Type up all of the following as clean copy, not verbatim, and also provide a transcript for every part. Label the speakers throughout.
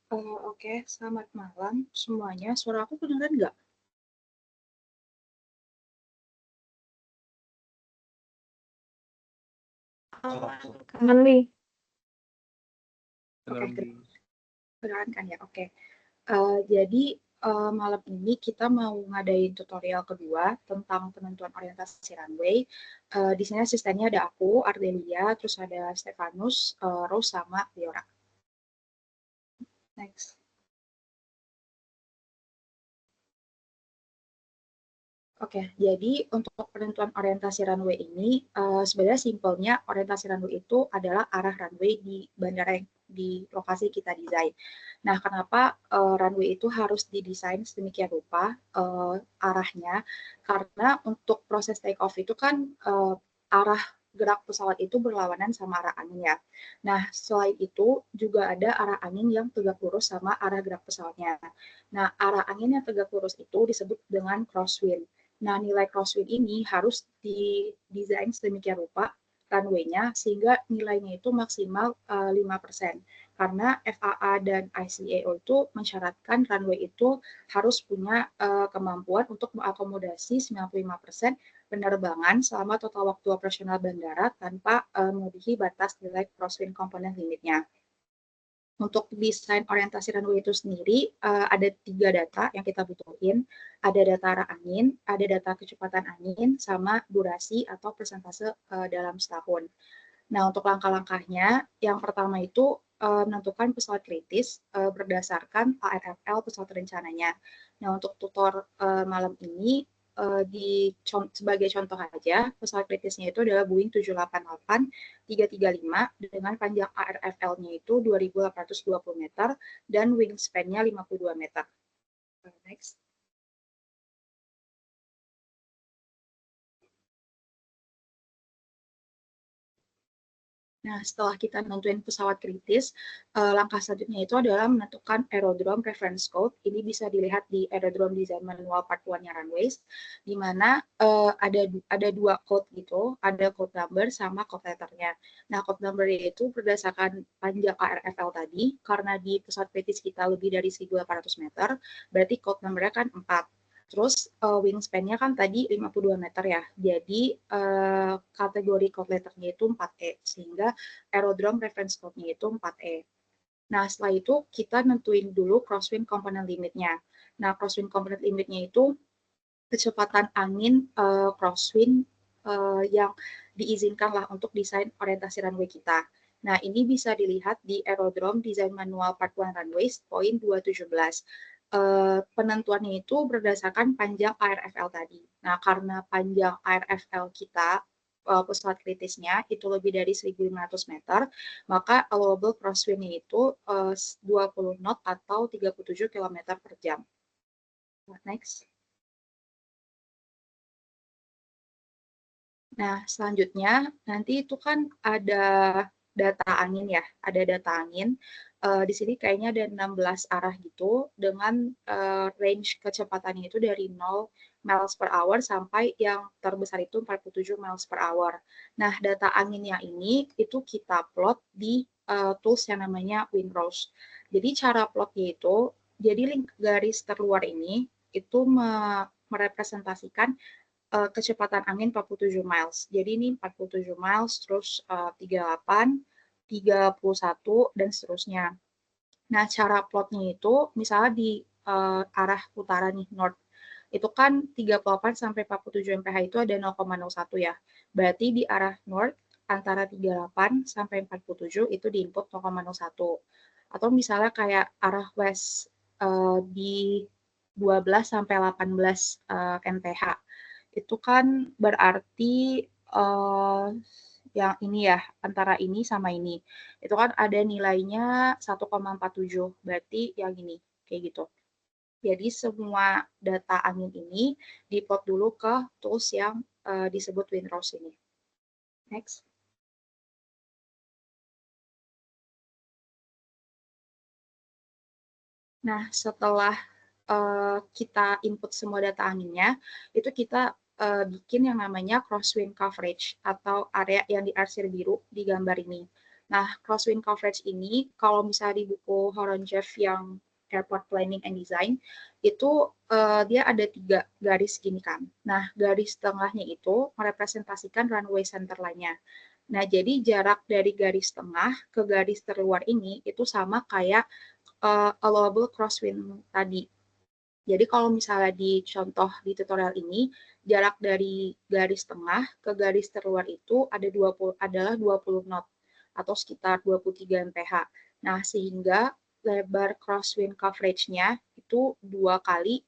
Speaker 1: Oke, selamat malam semuanya. Suara aku kedengeran nggak?
Speaker 2: Aman nih.
Speaker 1: Oke, kedengeran kan ya? Oke. Jadi malam ini kita mau ngadain tutorial kedua tentang penentuan orientasi runway. Di sini asistennya ada aku, Ardelia, terus ada Stefanus, Rose, sama Liora. Next. Oke, jadi untuk penentuan orientasi runway ini, sebenarnya simpelnya orientasi runway itu adalah arah runway di bandara yang di lokasi kita desain. Nah, kenapa runway itu harus didesain sedemikian rupa arahnya? Karena untuk proses take off itu kan arah gerak pesawat itu berlawanan sama arah angin ya. Nah, selain itu juga ada arah angin yang tegak lurus sama arah gerak pesawatnya. Nah, arah angin yang tegak lurus itu disebut dengan crosswind. Nah, nilai crosswind ini harus didesain sedemikian rupa runway-nya sehingga nilainya itu maksimal 5%. Karena FAA dan ICAO itu mensyaratkan runway itu harus punya kemampuan untuk mengakomodasi 95% penerbangan selama total waktu operasional bandara tanpa melebihi batas nilai crosswind component limitnya. Untuk desain orientasi runway itu sendiri ada 3 data yang kita butuhin. Ada data arah angin, ada data kecepatan angin, sama durasi atau persentase dalam setahun. Nah, untuk langkah-langkahnya, yang pertama itu menentukan pesawat kritis berdasarkan ARFL pesawat rencananya. Nah, untuk tutor malam ini sebagai contoh aja, pesawat kritisnya itu adalah Boeing 788-335 dengan panjang ARFL-nya itu 2.820 meter dan wingspan-nya 52 meter. Next. Nah, setelah kita nentuin pesawat kritis, langkah selanjutnya itu adalah menentukan aerodrome reference code. Ini bisa dilihat di aerodrome design manual part 1-nya runways, di mana ada 2 code gitu, ada code number sama code letternya. Nah, code number itu berdasarkan panjang ARFL tadi, karena di pesawat kritis kita lebih dari 1.800 meter, berarti code numbernya kan 4. Terus wingspan-nya kan tadi 52 meter ya. Jadi kategori code letternya itu 4E sehingga aerodrome reference code-nya itu 4E. Nah, setelah itu kita nentuin dulu crosswind component limitnya. Nah, crosswind component limitnya itu kecepatan angin crosswind yang diizinkan lah untuk desain orientasi runway kita. Nah, ini bisa dilihat di Aerodrome Design Manual Part 1 Runways, poin 217. Penentuannya itu berdasarkan panjang ARFL tadi. Nah, karena panjang ARFL kita, pesawat kritisnya, itu lebih dari 1.500 meter, maka allowable crosswind-nya itu 20 knot atau 37 km per jam. Next. Nah, selanjutnya nanti itu kan ada data angin ya, ada data angin. Di sini kayaknya ada 16 arah gitu dengan range kecepatannya itu dari 0 miles per hour sampai yang terbesar itu 47 miles per hour. Nah, data anginnya ini itu kita plot di tools yang namanya Windrose. Jadi cara plotnya itu, jadi link garis terluar ini itu merepresentasikan kecepatan angin 47 miles. Jadi ini 47 miles, terus 38, 31, dan seterusnya. Nah, cara plotnya itu, misalnya di arah utara nih, north, itu kan 38 sampai 47 mph itu ada 0,01 ya. Berarti di arah north, antara 38 sampai 47 itu di input 0,01. Atau misalnya kayak arah west di 12 sampai 18 mph itu kan berarti yang ini ya, antara ini sama ini. Itu kan ada nilainya 1,47, berarti yang ini, kayak gitu. Jadi semua data angin ini diplot dulu ke tools yang disebut Windrose ini. Next. Nah, setelah kita input semua data anginnya, itu kita bikin yang namanya crosswind coverage atau area yang diarsir biru di gambar ini. Nah, crosswind coverage ini, kalau misalnya di buku Horonjeff yang Airport Planning and Design, itu dia ada 3 garis gini kan. Nah, garis tengahnya itu merepresentasikan runway centerline-nya. Nah, jadi jarak dari garis tengah ke garis terluar ini itu sama kayak allowable crosswind tadi. Jadi kalau misalnya di contoh di tutorial ini, jarak dari garis tengah ke garis terluar itu adalah 20 knot atau sekitar 23 mph. Nah, sehingga lebar crosswind coverage-nya itu 2 kali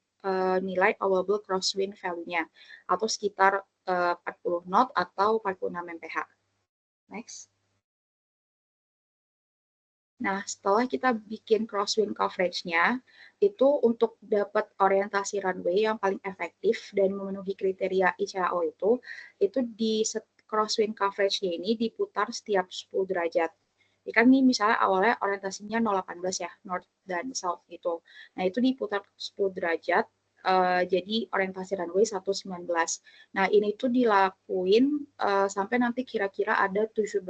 Speaker 1: nilai allowable crosswind value-nya atau sekitar 40 knot atau 46 mph. Next. Nah, setelah kita bikin crosswind coverage-nya, itu untuk dapat orientasi runway yang paling efektif dan memenuhi kriteria ICAO itu di crosswind coverage-nya ini diputar setiap 10 derajat. Ini kan nih misalnya awalnya orientasinya 018 ya, north dan south gitu. Nah, itu diputar 10 derajat, jadi orientasi runway 119. Nah, ini tuh dilakuin sampai nanti kira-kira ada 17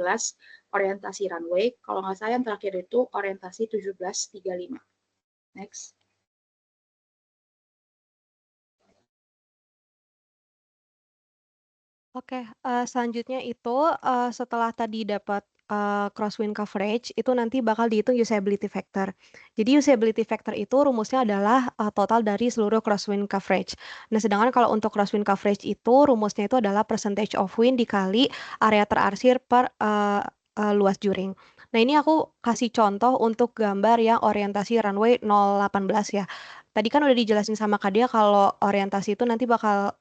Speaker 1: orientasi runway. Kalau nggak salah yang terakhir itu orientasi 1735. Next.
Speaker 2: Oke, selanjutnya itu, setelah tadi dapat, crosswind coverage, itu nanti bakal dihitung usability factor. Jadi usability factor itu rumusnya adalah, total dari seluruh crosswind coverage. Nah, sedangkan kalau untuk crosswind coverage itu rumusnya itu adalah percentage of wind dikali area terarsir per, luas juring. Nah, ini aku kasih contoh untuk gambar yang orientasi runway 018 ya. Tadi kan udah dijelasin sama Kak Dea kalau orientasi itu nanti bakal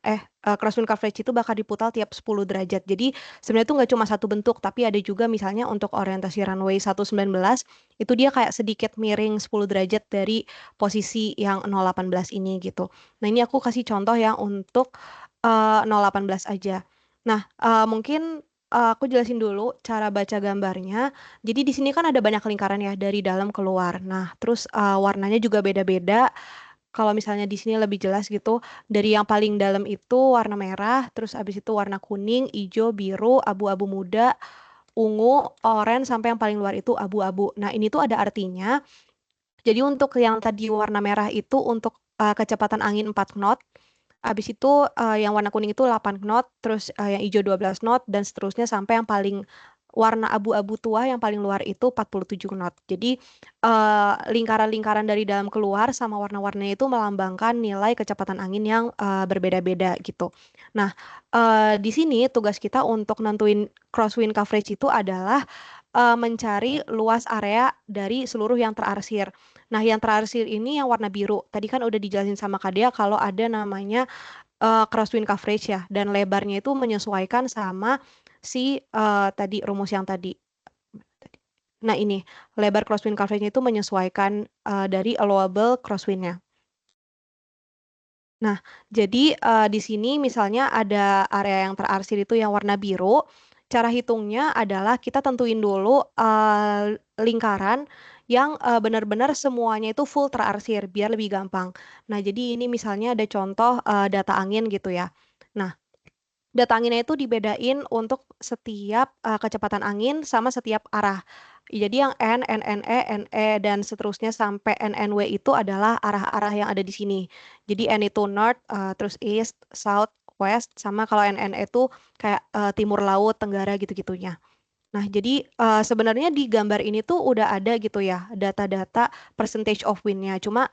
Speaker 2: crosswind coverage itu bakal diputar tiap 10 derajat. Jadi sebenarnya itu nggak cuma satu bentuk, tapi ada juga misalnya untuk orientasi runway 119 itu dia kayak sedikit miring 10 derajat dari posisi yang 018 ini gitu. Nah, ini aku kasih contoh yang untuk 018 aja. Nah, mungkin aku jelasin dulu cara baca gambarnya. Jadi di sini kan ada banyak lingkaran ya dari dalam keluar. Nah, terus warnanya juga beda-beda. Kalau misalnya di sini lebih jelas gitu, dari yang paling dalam itu warna merah, terus abis itu warna kuning, hijau, biru, abu-abu muda, ungu, oranye, sampai yang paling luar itu abu-abu. Nah, ini tuh ada artinya. Jadi untuk yang tadi warna merah itu untuk kecepatan angin 4 knot. Abis itu yang warna kuning itu 8 knot, terus yang hijau 12 knot, dan seterusnya sampai yang paling warna abu-abu tua yang paling luar itu 47 knot. Jadi lingkaran-lingkaran dari dalam keluar sama warna-warnanya itu melambangkan nilai kecepatan angin yang berbeda-beda gitu. Nah, di sini tugas kita untuk nentuin crosswind coverage itu adalah mencari luas area dari seluruh yang terarsir. Nah, yang terarsir ini yang warna biru. Tadi kan udah dijelasin sama Kak Dea kalau ada namanya crosswind coverage ya, dan lebarnya itu menyesuaikan sama si tadi rumus yang tadi. Nah, ini lebar crosswind coverage-nya itu menyesuaikan dari allowable crosswind-nya. Nah, jadi di sini misalnya ada area yang terarsir itu yang warna biru. Cara hitungnya adalah kita tentuin dulu lingkaran yang benar-benar semuanya itu full terarsir biar lebih gampang. Nah, jadi ini misalnya ada contoh data angin gitu ya. Nah, data anginnya itu dibedain untuk setiap kecepatan angin sama setiap arah. Jadi yang N, NNE, NE, dan seterusnya sampai NNW itu adalah arah-arah yang ada di sini. Jadi N itu North, terus East, South, West, sama kalau NNE itu kayak timur laut, tenggara gitu-gitunya. Nah, jadi sebenarnya di gambar ini tuh udah ada gitu ya data-data percentage of wind-nya. Cuma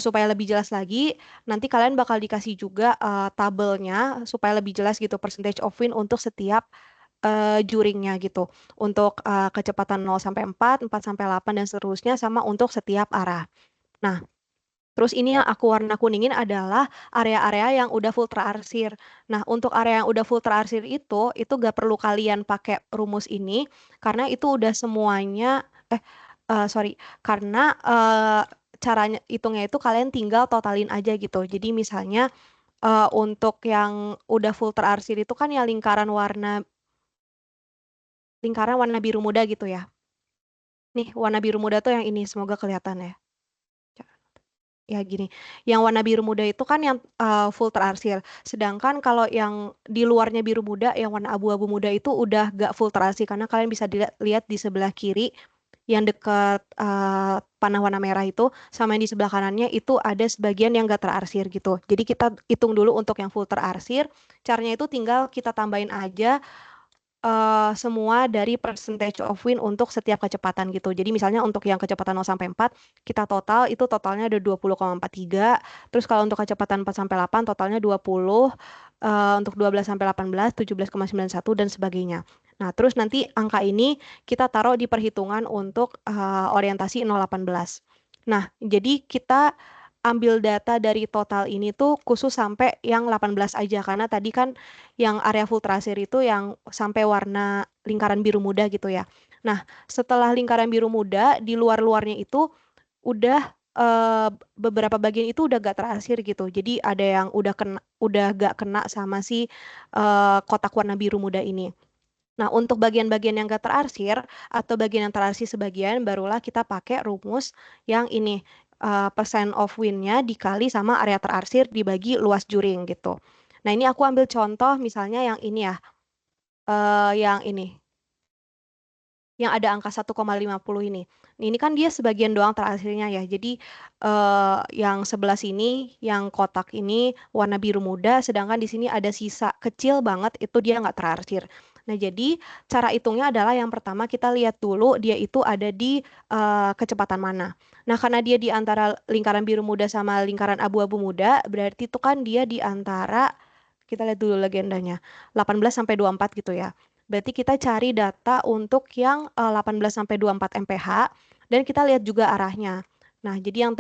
Speaker 2: supaya lebih jelas lagi, nanti kalian bakal dikasih juga tabelnya supaya lebih jelas gitu percentage of wind untuk setiap juringnya gitu. Untuk kecepatan 0 sampai 4, 4 sampai 8 dan seterusnya sama untuk setiap arah. Nah, terus ini yang aku warna kuningin adalah area-area yang udah full terarsir. Nah, untuk area yang udah full terarsir itu gak perlu kalian pakai rumus ini, karena itu udah semuanya, sorry, karena caranya hitungnya itu kalian tinggal totalin aja gitu. Jadi misalnya untuk yang udah full terarsir itu kan yang lingkaran warna biru muda gitu ya. Nih, warna biru muda tuh yang ini, semoga kelihatan ya. ya gini, yang warna biru muda itu kan yang full terarsir. Sedangkan kalau yang di luarnya biru muda, yang warna abu-abu muda itu udah gak full terarsir karena kalian bisa lihat di sebelah kiri yang dekat panah warna merah itu sama yang di sebelah kanannya itu ada sebagian yang gak terarsir gitu. Jadi kita hitung dulu untuk yang full terarsir. Caranya itu tinggal kita tambahin aja semua dari percentage of wind untuk setiap kecepatan gitu. Jadi misalnya untuk yang kecepatan 0 sampai 4, kita total itu totalnya ada 20,43. Terus kalau untuk kecepatan 4 sampai 8 totalnya 20, untuk 12 sampai 18 17,91 dan sebagainya. Nah, terus nanti angka ini kita taruh di perhitungan untuk orientasi 018. Nah, jadi kita ambil data dari total ini tuh khusus sampai yang 18 aja karena tadi kan yang area full tracer itu yang sampai warna lingkaran biru muda gitu ya. Nah, setelah lingkaran biru muda di luar-luarnya itu udah beberapa bagian itu udah gak terarsir gitu. Jadi ada yang udah gak kena sama si kotak warna biru muda ini. Nah, untuk bagian-bagian yang gak terarsir atau bagian yang terarsir sebagian, barulah kita pakai rumus yang ini, percent of wind-nya dikali sama area terarsir dibagi luas juring gitu. Nah, ini aku ambil contoh misalnya yang ini ya, yang ini, yang ada angka 1,50 ini. Ini kan dia sebagian doang terakhirnya ya. Jadi yang sebelah sini, yang kotak ini warna biru muda, sedangkan di sini ada sisa kecil banget itu dia nggak terarsir. Nah, jadi cara hitungnya adalah yang pertama kita lihat dulu dia itu ada di kecepatan mana. Nah, karena dia di antara lingkaran biru muda sama lingkaran abu-abu muda, berarti itu kan dia di antara, kita lihat dulu legendanya, 18 sampai 24 gitu ya. Berarti kita cari data untuk yang 18 sampai 24 mph dan kita lihat juga arahnya. Nah, jadi yang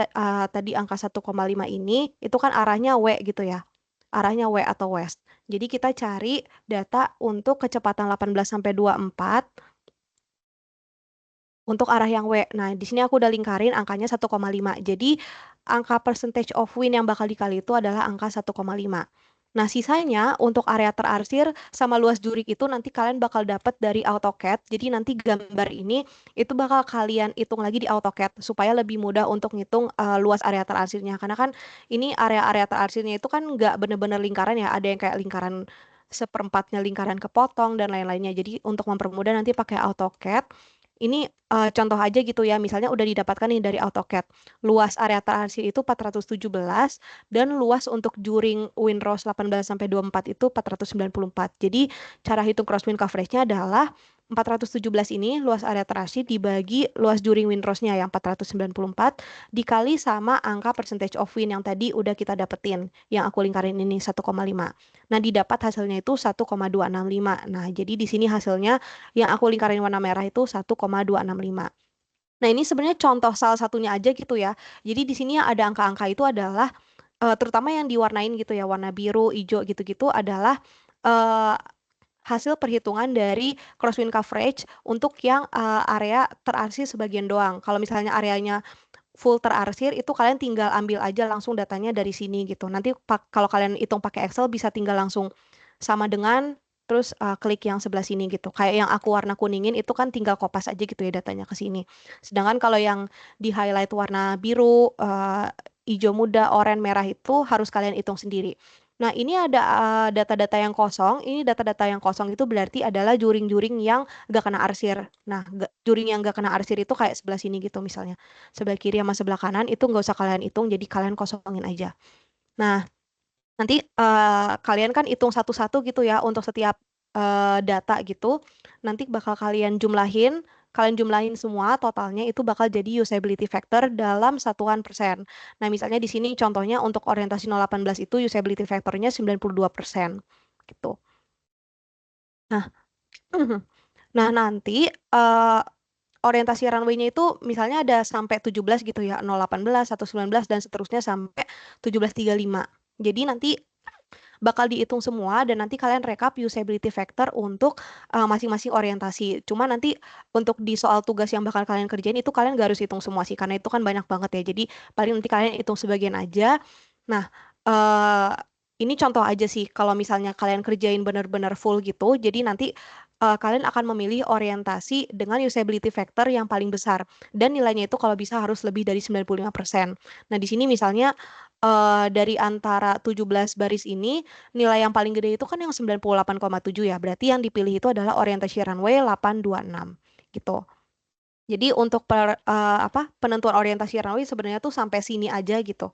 Speaker 2: tadi angka 1,5 ini itu kan arahnya W gitu ya. Arahnya W atau west. Jadi kita cari data untuk kecepatan 18 sampai 24 untuk arah yang W. Nah, di sini aku udah lingkarin angkanya 1,5. Jadi angka percentage of wind yang bakal dikali itu adalah angka 1,5. Nah, sisanya untuk area terarsir sama luas jurik itu nanti kalian bakal dapat dari AutoCAD. Jadi nanti gambar ini itu bakal kalian hitung lagi di AutoCAD supaya lebih mudah untuk ngitung luas area terarsirnya. Karena kan ini area-area terarsirnya itu kan nggak bener-bener lingkaran ya. Ada yang kayak lingkaran seperempatnya lingkaran kepotong dan lain-lainnya. Jadi untuk mempermudah nanti pakai AutoCAD. Ini contoh aja gitu ya, misalnya udah didapatkan nih dari AutoCAD. Luas area terarsir itu 417 dan luas untuk juring windrows 18 sampai 24 itu 494. Jadi cara hitung crosswind coverage-nya adalah 417 ini luas area terarsir dibagi luas juring windrows-nya yang 494 dikali sama angka percentage of wind yang tadi udah kita dapetin, yang aku lingkarin ini 1,5. Nah, didapat hasilnya itu 1,265. Nah, jadi di sini hasilnya yang aku lingkarin warna merah itu 1,265. Nah, ini sebenarnya contoh salah satunya aja gitu ya. Jadi di sini yang ada angka-angka itu adalah terutama yang diwarnain gitu ya, warna biru, hijau gitu-gitu adalah eh, hasil perhitungan dari crosswind coverage untuk yang area terarsir sebagian doang. Kalau misalnya areanya full terarsir itu kalian tinggal ambil aja langsung datanya dari sini gitu. Nanti kalau kalian hitung pakai Excel bisa tinggal langsung sama dengan terus klik yang sebelah sini gitu. Kayak yang aku warna kuningin itu kan tinggal kopas aja gitu ya datanya ke sini. Sedangkan kalau yang di highlight warna biru, hijau muda, oranye, merah itu harus kalian hitung sendiri. Nah, ini ada data-data yang kosong. Ini data-data yang kosong itu berarti adalah juring-juring yang gak kena arsir. Nah, juring yang gak kena arsir itu kayak sebelah sini gitu misalnya. Sebelah kiri sama sebelah kanan itu nggak usah kalian hitung, jadi kalian kosongin aja. Nah, nanti kalian kan hitung satu-satu gitu ya untuk setiap data gitu. Nanti bakal kalian jumlahin semua totalnya itu bakal jadi usability factor dalam satuan persen. Nah, misalnya di sini contohnya untuk orientasi 018 itu usability factornya 92% gitu. Nah, nah nanti orientasi runway-nya itu misalnya ada sampai 17 gitu ya, 018, 119 dan seterusnya sampai 1735. Jadi nanti bakal dihitung semua dan nanti kalian rekap usability factor untuk masing-masing orientasi. Cuma nanti untuk di soal tugas yang bakal kalian kerjain itu kalian gak harus hitung semua sih karena itu kan banyak banget ya. Jadi paling nanti kalian hitung sebagian aja. Nah, ini contoh aja sih kalau misalnya kalian kerjain bener-bener full gitu. Jadi nanti kalian akan memilih orientasi dengan usability factor yang paling besar. Dan nilainya itu kalau bisa harus lebih dari 95%. Nah, di sini misalnya dari antara 17 baris ini, nilai yang paling gede itu kan yang 98,7 ya. Berarti yang dipilih itu adalah orientasi runway 826 gitu. Jadi untuk penentuan orientasi runway sebenarnya tuh sampai sini aja gitu.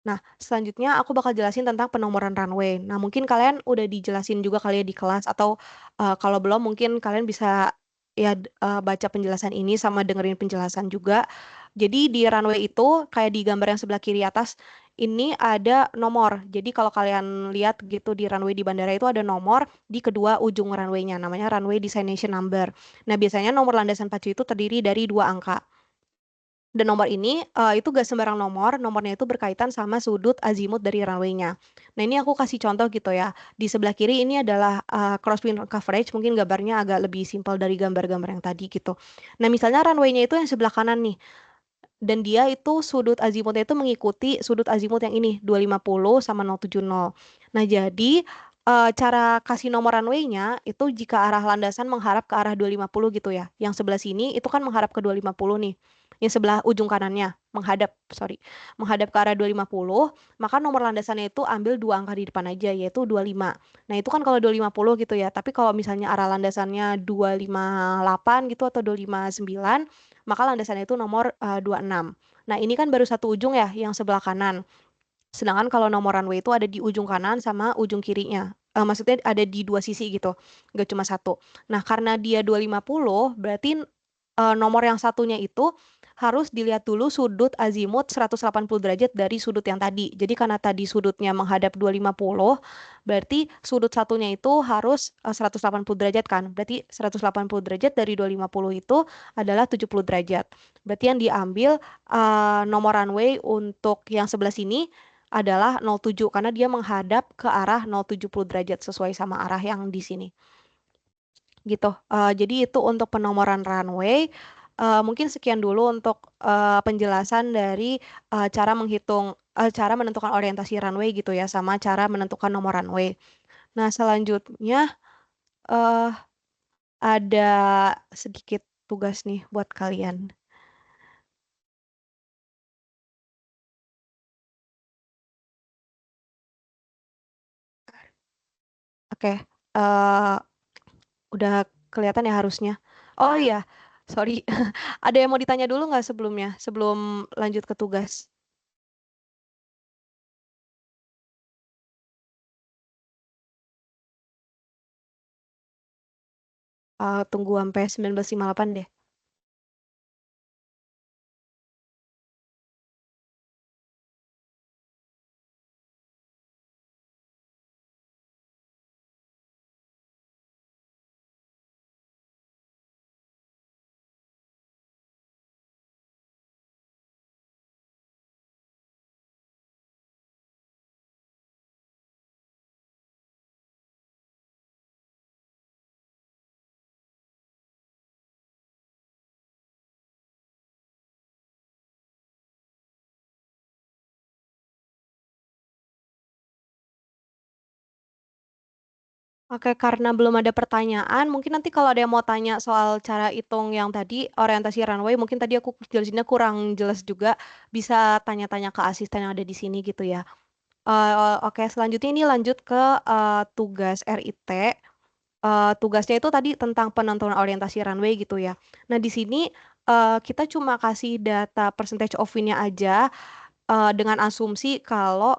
Speaker 2: Nah, selanjutnya aku bakal jelasin tentang penomoran runway. Nah, mungkin kalian udah dijelasin juga kali ya di kelas, atau kalau belum mungkin kalian bisa ya baca penjelasan ini sama dengerin penjelasan juga. Jadi di runway itu kayak di gambar yang sebelah kiri atas ini ada nomor. Jadi kalau kalian lihat gitu di runway di bandara itu ada nomor di kedua ujung runway-nya, namanya runway destination number. Nah, biasanya nomor landasan pacu itu terdiri dari 2 angka. Dan nomor ini itu gak sembarang nomor, nomornya itu berkaitan sama sudut azimut dari runway-nya. Nah, ini aku kasih contoh gitu ya. Di sebelah kiri ini adalah crosswind coverage, mungkin gambarnya agak lebih simpel dari gambar-gambar yang tadi gitu. Nah, misalnya runway-nya itu yang sebelah kanan nih. Dan dia itu sudut azimutnya itu mengikuti sudut azimut yang ini, 250 sama 070. Nah, jadi cara kasih nomor runway-nya itu jika arah landasan menghadap ke arah 250 gitu ya. Yang sebelah sini itu kan menghadap ke 250 nih. Yang sebelah ujung kanannya menghadap ke arah 250, maka nomor landasannya itu ambil 2 angka di depan aja, yaitu 25. Nah, itu kan kalau 250 gitu ya. Tapi kalau misalnya arah landasannya 258 gitu atau 259, maka landasannya itu nomor 26. Nah, ini kan baru satu ujung ya, yang sebelah kanan. Sedangkan kalau nomor runway itu ada di ujung kanan sama ujung kirinya. Maksudnya ada di dua sisi gitu, nggak cuma satu. Nah, karena dia 250, berarti nomor yang satunya itu harus dilihat dulu sudut azimut 180 derajat dari sudut yang tadi. Jadi karena tadi sudutnya menghadap 250, berarti sudut satunya itu harus 180 derajat kan. Berarti 180 derajat dari 250 itu adalah 70 derajat. Berarti yang diambil nomor runway untuk yang sebelah sini adalah 07 karena dia menghadap ke arah 070 derajat sesuai sama arah yang di sini gitu. Jadi itu untuk penomoran runway. Mungkin sekian dulu untuk penjelasan dari cara menentukan orientasi runway gitu ya, sama cara menentukan nomor runway. Nah, selanjutnya uh, ada sedikit tugas nih buat kalian. Oke, udah kelihatan ya harusnya. Oh iya, sorry. Ada yang mau ditanya dulu nggak sebelumnya, sebelum lanjut ke tugas? Tunggu sampai 19.58 deh. Oke, karena belum ada pertanyaan, mungkin nanti kalau ada yang mau tanya soal cara hitung yang tadi, orientasi runway, mungkin tadi aku jelasinnya kurang jelas juga, bisa tanya-tanya ke asisten yang ada di sini gitu ya. Oke, selanjutnya ini lanjut ke tugas RIT. Tugasnya itu tadi tentang penentuan orientasi runway gitu ya. Nah, di sini kita cuma kasih data percentage of win-nya aja dengan asumsi kalau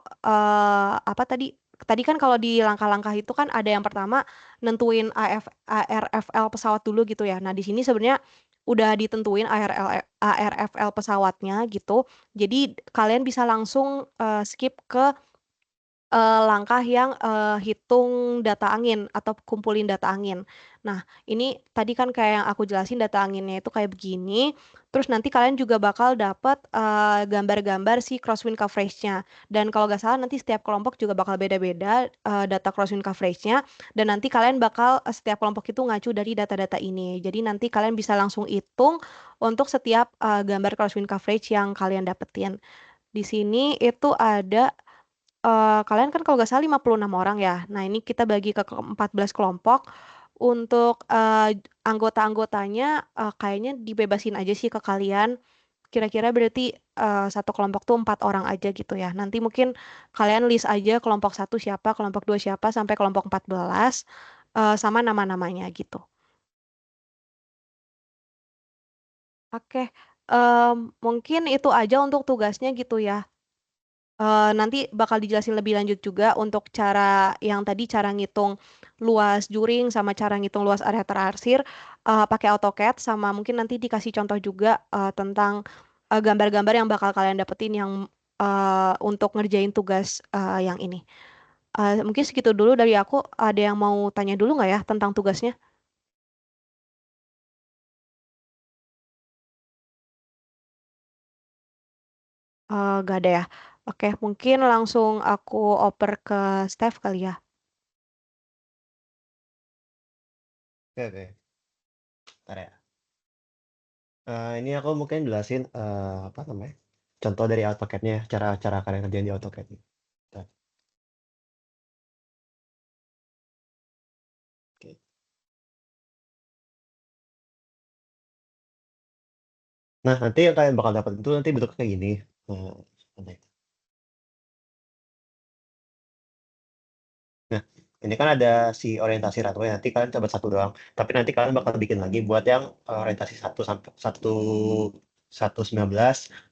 Speaker 2: apa tadi tadi kan kalau di langkah-langkah itu kan ada yang pertama nentuin ARFL pesawat dulu gitu ya. Nah, di sini sebenarnya udah ditentuin ARFL pesawatnya gitu. Jadi kalian bisa langsung skip ke langkah yang hitung data angin atau kumpulin data angin. Nah, ini tadi kan kayak yang aku jelasin data anginnya itu kayak begini. Terus nanti kalian juga bakal dapat gambar-gambar si crosswind coverage-nya. Dan kalau nggak salah nanti setiap kelompok juga bakal beda-beda data crosswind coverage-nya. Dan nanti kalian bakal setiap kelompok itu ngacu dari data-data ini. Jadi nanti kalian bisa langsung hitung untuk setiap gambar crosswind coverage yang kalian dapetin. Di sini itu ada kalian kan kalau nggak salah 56 orang ya. Nah, ini kita bagi ke 14 kelompok Untuk anggota-anggotanya kayaknya dibebasin aja sih ke kalian. Kira-kira berarti satu kelompok tuh 4 orang aja gitu ya. Nanti mungkin kalian list aja kelompok satu siapa, kelompok 2 siapa, sampai kelompok 14 sama nama-namanya gitu. Oke, mungkin itu aja untuk tugasnya gitu ya. Nanti bakal dijelasin lebih lanjut juga untuk cara yang tadi cara ngitung luas juring sama cara ngitung luas area terarsir pakai AutoCAD sama mungkin nanti dikasih contoh juga tentang gambar-gambar yang bakal kalian dapetin yang untuk ngerjain tugas yang ini. Mungkin segitu dulu dari aku. Ada yang mau tanya dulu nggak ya tentang tugasnya? Nggak ada ya. Oke, mungkin langsung aku oper ke Steph kali ya.
Speaker 3: Oke, oke. Bentar ya. Ini aku mungkin jelasin apa namanya? Contoh dari AutoCAD-nya, cara kalian kerjain di AutoCAD. Bentar. Oke. Nah, nanti yang kalian bakal dapat itu nanti bentuknya kayak gini. Bentar ya. Nah, ini kan ada si orientasi runway, nanti kalian coba satu doang. Tapi nanti kalian bakal bikin lagi buat yang orientasi 1 sampai 119,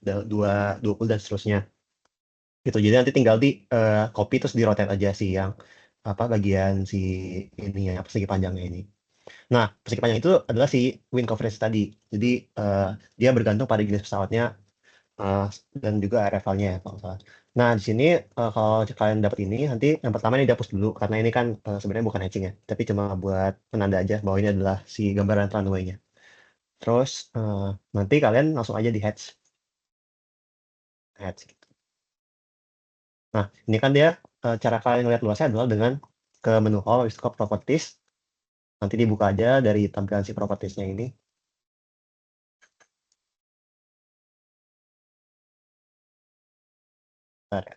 Speaker 3: 2, 20 dan seterusnya. Gitu. Jadi nanti tinggal di copy terus di rotate aja sih yang apa bagian si ini ya, persegi panjangnya ini. Nah, persegi panjang itu adalah si wind coverage tadi. Jadi dia bergantung pada jenis pesawatnya eh, dan juga levelnya ya kalau nggak salah. Nah, di sini kalau kalian dapat ini, nanti yang pertama ini dihapus dulu karena ini kan sebenarnya bukan hatching ya, tapi cuma buat penanda aja bahwa ini adalah si gambaran runway-nya. Terus nanti kalian langsung aja di hatch. Hatch gitu. Nah, ini kan dia cara kalian ngeliat luasnya adalah dengan ke menu Home, habis itu ke Properties. Nanti dibuka aja dari tampilan si Properties-nya ini. Bentar ya.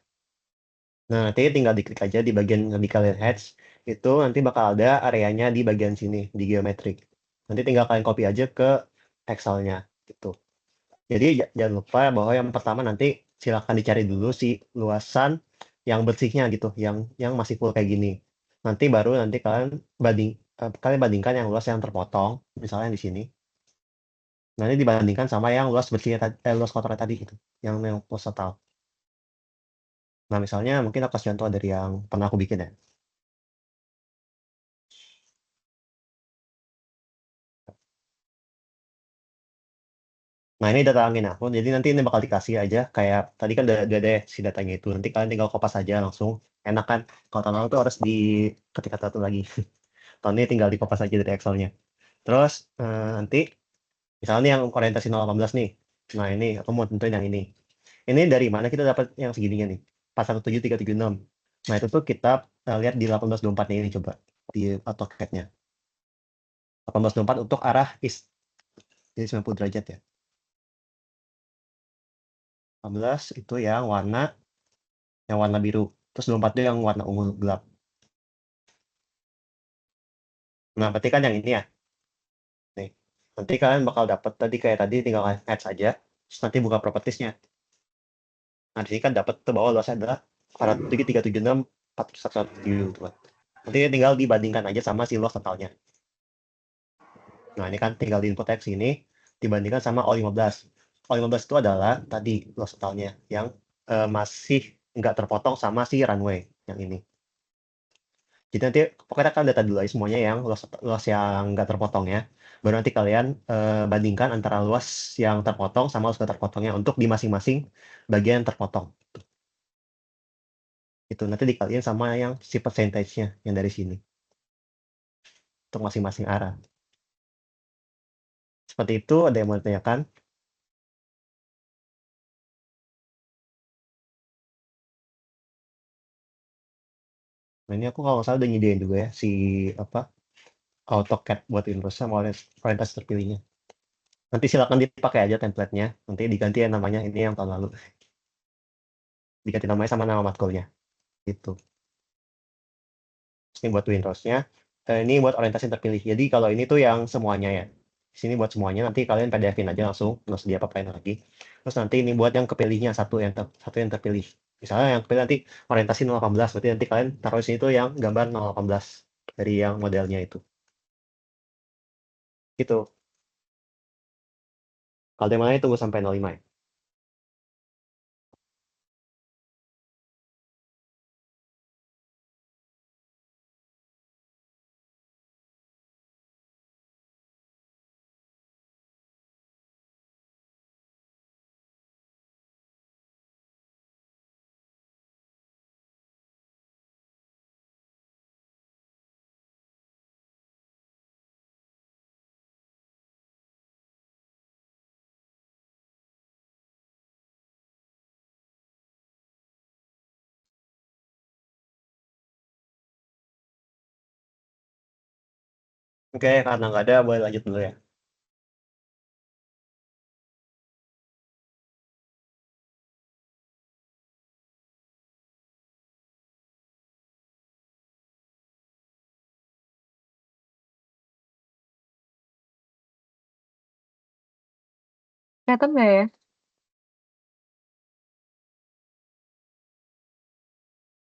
Speaker 3: Nah, nanti tinggal diklik aja di bagian yang di kalian hatch. Itu nanti bakal ada areanya di bagian sini, di geometrik. Nanti tinggal kalian copy aja ke Excel-nya. Gitu. Jadi jangan lupa bahwa yang pertama nanti silakan dicari dulu si luasan yang bersihnya gitu, yang masih full kayak gini. Nanti baru nanti kalian bandingkan yang luas yang terpotong, misalnya di sini. Nanti dibandingkan sama yang luas bersihnya luas kotornya tadi gitu, yang luas total. Nah, misalnya mungkin aku kasih contoh dari yang pernah aku bikin ya. Nah, ini data angin aku. Jadi nanti ini bakal dikasih aja kayak tadi kan udah ada si datanya itu. Nanti kalian tinggal kopas aja langsung. Enak kan? Kalau tahun lalu tuh harus di ketika satu lagi. Tahun ini tinggal dikopas aja dari Excel-nya. Terus nanti misalnya yang orientasi 018 nih. Nah, ini aku mau tentuin yang ini. Ini dari mana kita dapat yang segininya nih? 417376. Nah, itu tuh kita lihat di 1824-nya ini coba di AutoCAD-nya. 1824 untuk arah east. Jadi 90 derajat ya. 18 itu yang warna biru. Terus 24 itu yang warna ungu gelap. Nah, berarti kan yang ini ya. Nih. Nanti kalian bakal dapat tadi kayak tadi tinggal add saja. Terus nanti buka propertiesnya. Nah, di sini kan dapat tuh bahwa luasnya adalah 47376 4117. Nanti tinggal dibandingkan aja sama si luas totalnya. Nah, ini kan tinggal di input teks ini dibandingkan sama O15. O15 itu adalah tadi luas totalnya yang masih nggak terpotong sama si runway yang ini. Jadi nanti pokoknya kan data dulu aja semuanya yang luas yang nggak terpotong ya. Baru nanti kalian bandingkan antara luas yang terpotong sama luas nggak terpotongnya untuk di masing-masing bagian yang terpotong. Itu nanti dikaliin sama yang si percentage-nya yang dari sini. Untuk masing-masing arah. Seperti itu, ada yang mau ditanyakan? Nah, ini aku kalau nggak salah udah nyediain juga ya si apa AutoCAD buat Windows sama orientasi terpilihnya. Nanti silakan dipakai aja template-nya. Nanti diganti ya namanya ini yang tahun lalu. Diganti namanya sama nama matkulnya. Gitu. Ini buat Windows-nya. ini buat orientasi terpilih. Jadi kalau ini tuh yang semuanya ya. Di sini buat semuanya, nanti kalian PDF-in aja langsung, nggak usah diapa-apain lagi. Terus nanti ini buat yang kepilihnya, satu yang terpilih. Misalnya yang kepilih nanti orientasi 018, berarti nanti kalian taruh di sini tuh yang gambar 018 dari yang modelnya itu. Gitu. Kalau yang mana tunggu sampai 05 ya. Oke, karena nggak ada, boleh lanjut dulu ya.
Speaker 4: Kelihatan nggak ya?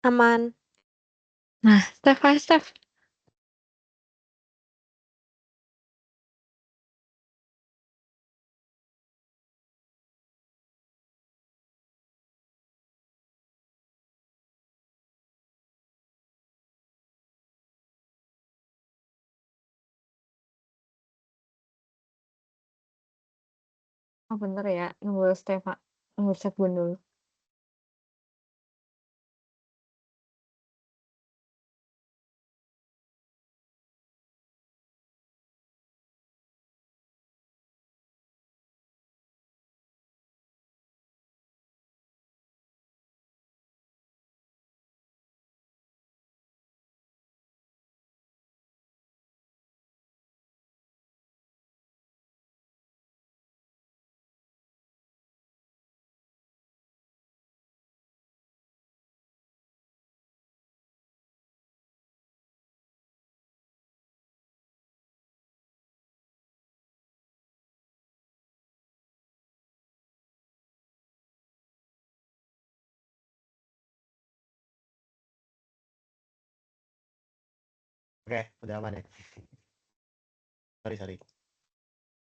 Speaker 2: Aman.
Speaker 4: Nah, step by step. Oh bener ya, nunggu step dulu.
Speaker 3: Oke, udah aman ya. Sorry.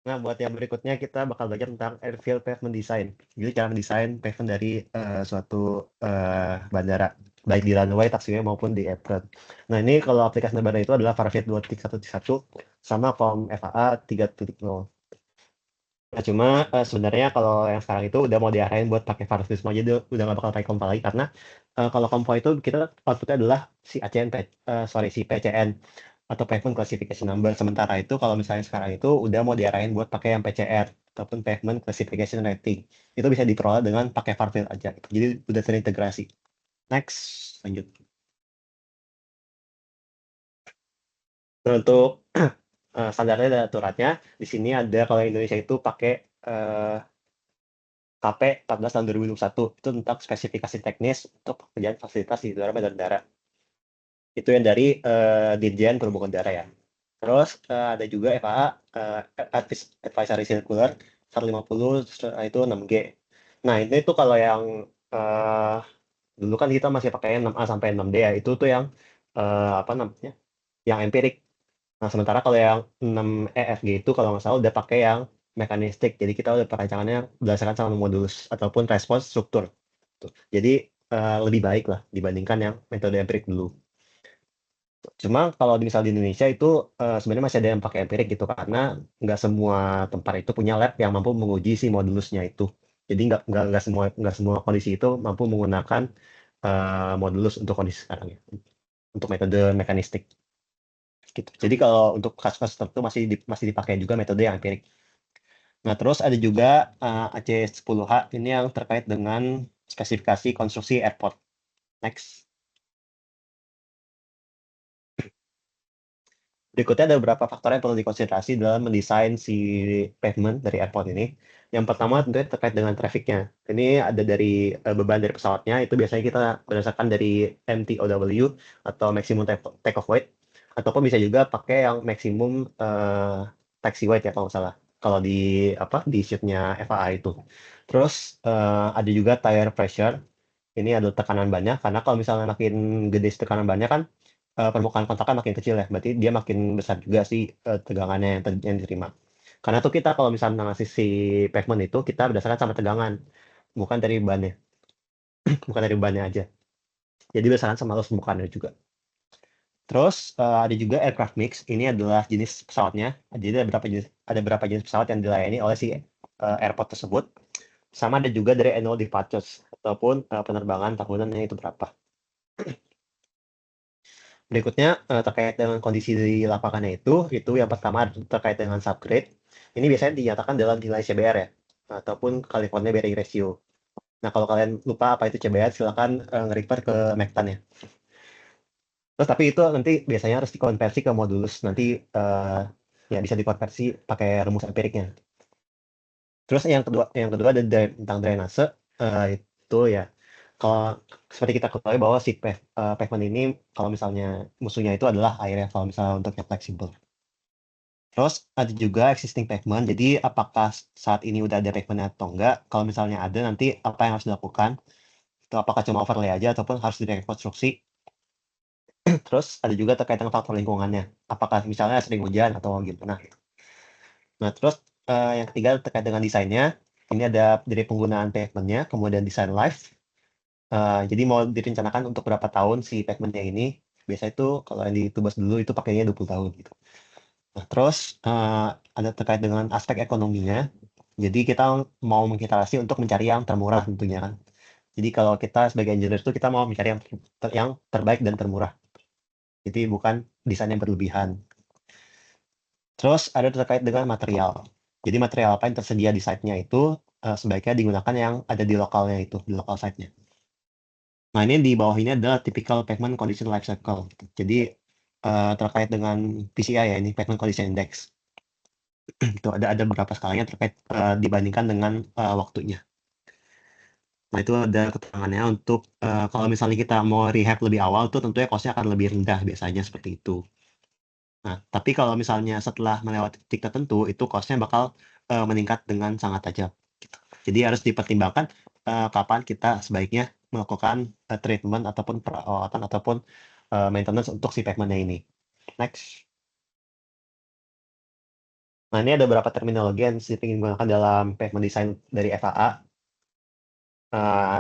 Speaker 3: Nah, buat yang berikutnya kita bakal belajar tentang airfield pavement design. Jadi cara mendesain pavement dari suatu bandara, baik di runway, taxiway maupun di apron. Nah, ini kalau aplikasi bandara itu adalah Farfit 2.1.1 sama COM FAA 3.0. Nah, cuma sebenarnya kalau yang sekarang itu udah mau diarahin buat pakai Farfit semua, jadi udah nggak bakal pakai Compa lagi, karena kalau Compa itu kita outputnya adalah si si PCN atau Pavement Classification Number. Sementara itu kalau misalnya sekarang itu udah mau diarahin buat pakai yang PCR ataupun Pavement Classification Rating. Itu bisa diperoleh dengan pakai Farfield aja. Jadi udah terintegrasi. Next, lanjut. Nah, untuk standarnya dan aturannya, di sini ada kalau Indonesia itu pakai KP 14 tahun 2021, itu tentang spesifikasi teknis untuk pekerjaan fasilitas di udara dan udara. Itu yang dari Dirjen Perhubungan Udara ya. Terus ada juga FAA Advisory Circular 150 itu 6G. Nah, itu kalau yang dulu kan kita masih pakai 6A sampai 6D ya. Itu tuh yang apa namanya? Yang empirik. Nah, sementara kalau yang 6EFG itu kalau nggak salah udah pakai yang mekanistik. Jadi kita udah perancangannya berdasarkan sama modulus ataupun respons struktur. Tuh. Jadi lebih baik lah dibandingkan yang metode empirik dulu. Cuma kalau misal di Indonesia itu sebenarnya masih ada yang pakai empirik gitu, karena nggak semua tempat itu punya lab yang mampu menguji si modulusnya itu. Jadi nggak semua kondisi itu mampu menggunakan modulus untuk kondisi sekarang ya, untuk metode mekanistik. Gitu. Jadi kalau untuk kasus-kasus tertentu masih dipakai juga metode yang empirik. Nah, terus ada juga AC10H ini yang terkait dengan spesifikasi konstruksi airport. Next. Berikutnya ada beberapa faktor yang perlu dikonsiderasi dalam mendesain si pavement dari airport ini. Yang pertama tentunya terkait dengan trafficnya. Ini ada dari beban dari pesawatnya, itu biasanya kita berdasarkan dari MTOW atau maximum takeoff weight. Ataupun bisa juga pakai yang maksimum taxi weight ya kalau nggak salah. Kalau di sheet-nya FAA itu. Terus ada juga tire pressure. Ini adalah tekanan bannya karena kalau misalnya makin gede tekanan bannya kan permukaan kontaknya makin kecil ya. Berarti dia makin besar juga sih tegangannya yang diterima. Karena tuh kita kalau misalnya ngasih si pavement itu kita berdasarkan sama tegangan, bukan dari bannya, bukan dari bannya aja. Jadi berdasarkan sama luas permukaannya juga. Terus ada juga aircraft mix. Ini adalah jenis pesawatnya. Jadi ada beberapa jenis pesawat yang dilayani oleh si airport tersebut. Sama ada juga dari annual departures ataupun penerbangan tahunannya itu berapa. Berikutnya terkait dengan kondisi di lapangannya itu yang pertama terkait dengan subgrade. Ini biasanya dinyatakan dalam nilai CBR ya, ataupun California Bearing Ratio. Nah kalau kalian lupa apa itu CBR, silakan nge-refer ke Mektan ya. Terus tapi itu nanti biasanya harus dikonversi ke modulus. Nanti ya bisa dikonversi pakai rumus empiriknya. Terus yang kedua ada tentang drainase. Itu ya kalau seperti kita ketahui bahwa si pavement ini kalau misalnya musuhnya itu adalah air ya, kalau misalnya untuk yang fleksibel. Terus ada juga existing pavement. Jadi apakah saat ini udah ada pavement atau enggak? Kalau misalnya ada, nanti apa yang harus dilakukan? Itu apakah cuma overlay aja ataupun harus direkonstruksi? Terus ada juga terkait dengan faktor lingkungannya. Apakah misalnya sering hujan atau gimana? Nah, terus yang ketiga terkait dengan desainnya. Ini ada dari penggunaan pavementnya, kemudian desain life. Jadi mau direncanakan untuk berapa tahun si pavementnya ini. Biasa itu kalau yang ditubas dulu itu pakainya 20 tahun gitu. Nah, terus ada terkait dengan aspek ekonominya. Jadi kita mau mengiterasi untuk mencari yang termurah tentunya kan. Jadi kalau kita sebagai engineer itu kita mau mencari yang terbaik dan termurah. Jadi bukan desain yang berlebihan. Terus ada terkait dengan material. Jadi material apa yang tersedia di site-nya itu sebaiknya digunakan yang ada di lokalnya itu, di lokal site-nya. Nah ini di bawah ini adalah typical pavement condition life cycle. Jadi terkait dengan PCI ya, ini pavement condition index. Itu ada beberapa skalanya terkait dibandingkan dengan waktunya. Nah itu ada keterangannya untuk kalau misalnya kita mau rehab lebih awal tuh tentunya cost-nya akan lebih rendah biasanya seperti itu. Nah tapi kalau misalnya setelah melewati titik tertentu itu cost-nya bakal meningkat dengan sangat tajam. Gitu. Jadi harus dipertimbangkan kapan kita sebaiknya melakukan treatment ataupun perawatan ataupun maintenance untuk si pavement-nya ini. Next. Nah ini ada beberapa terminologi yang sering digunakan dalam pavement design dari FAA.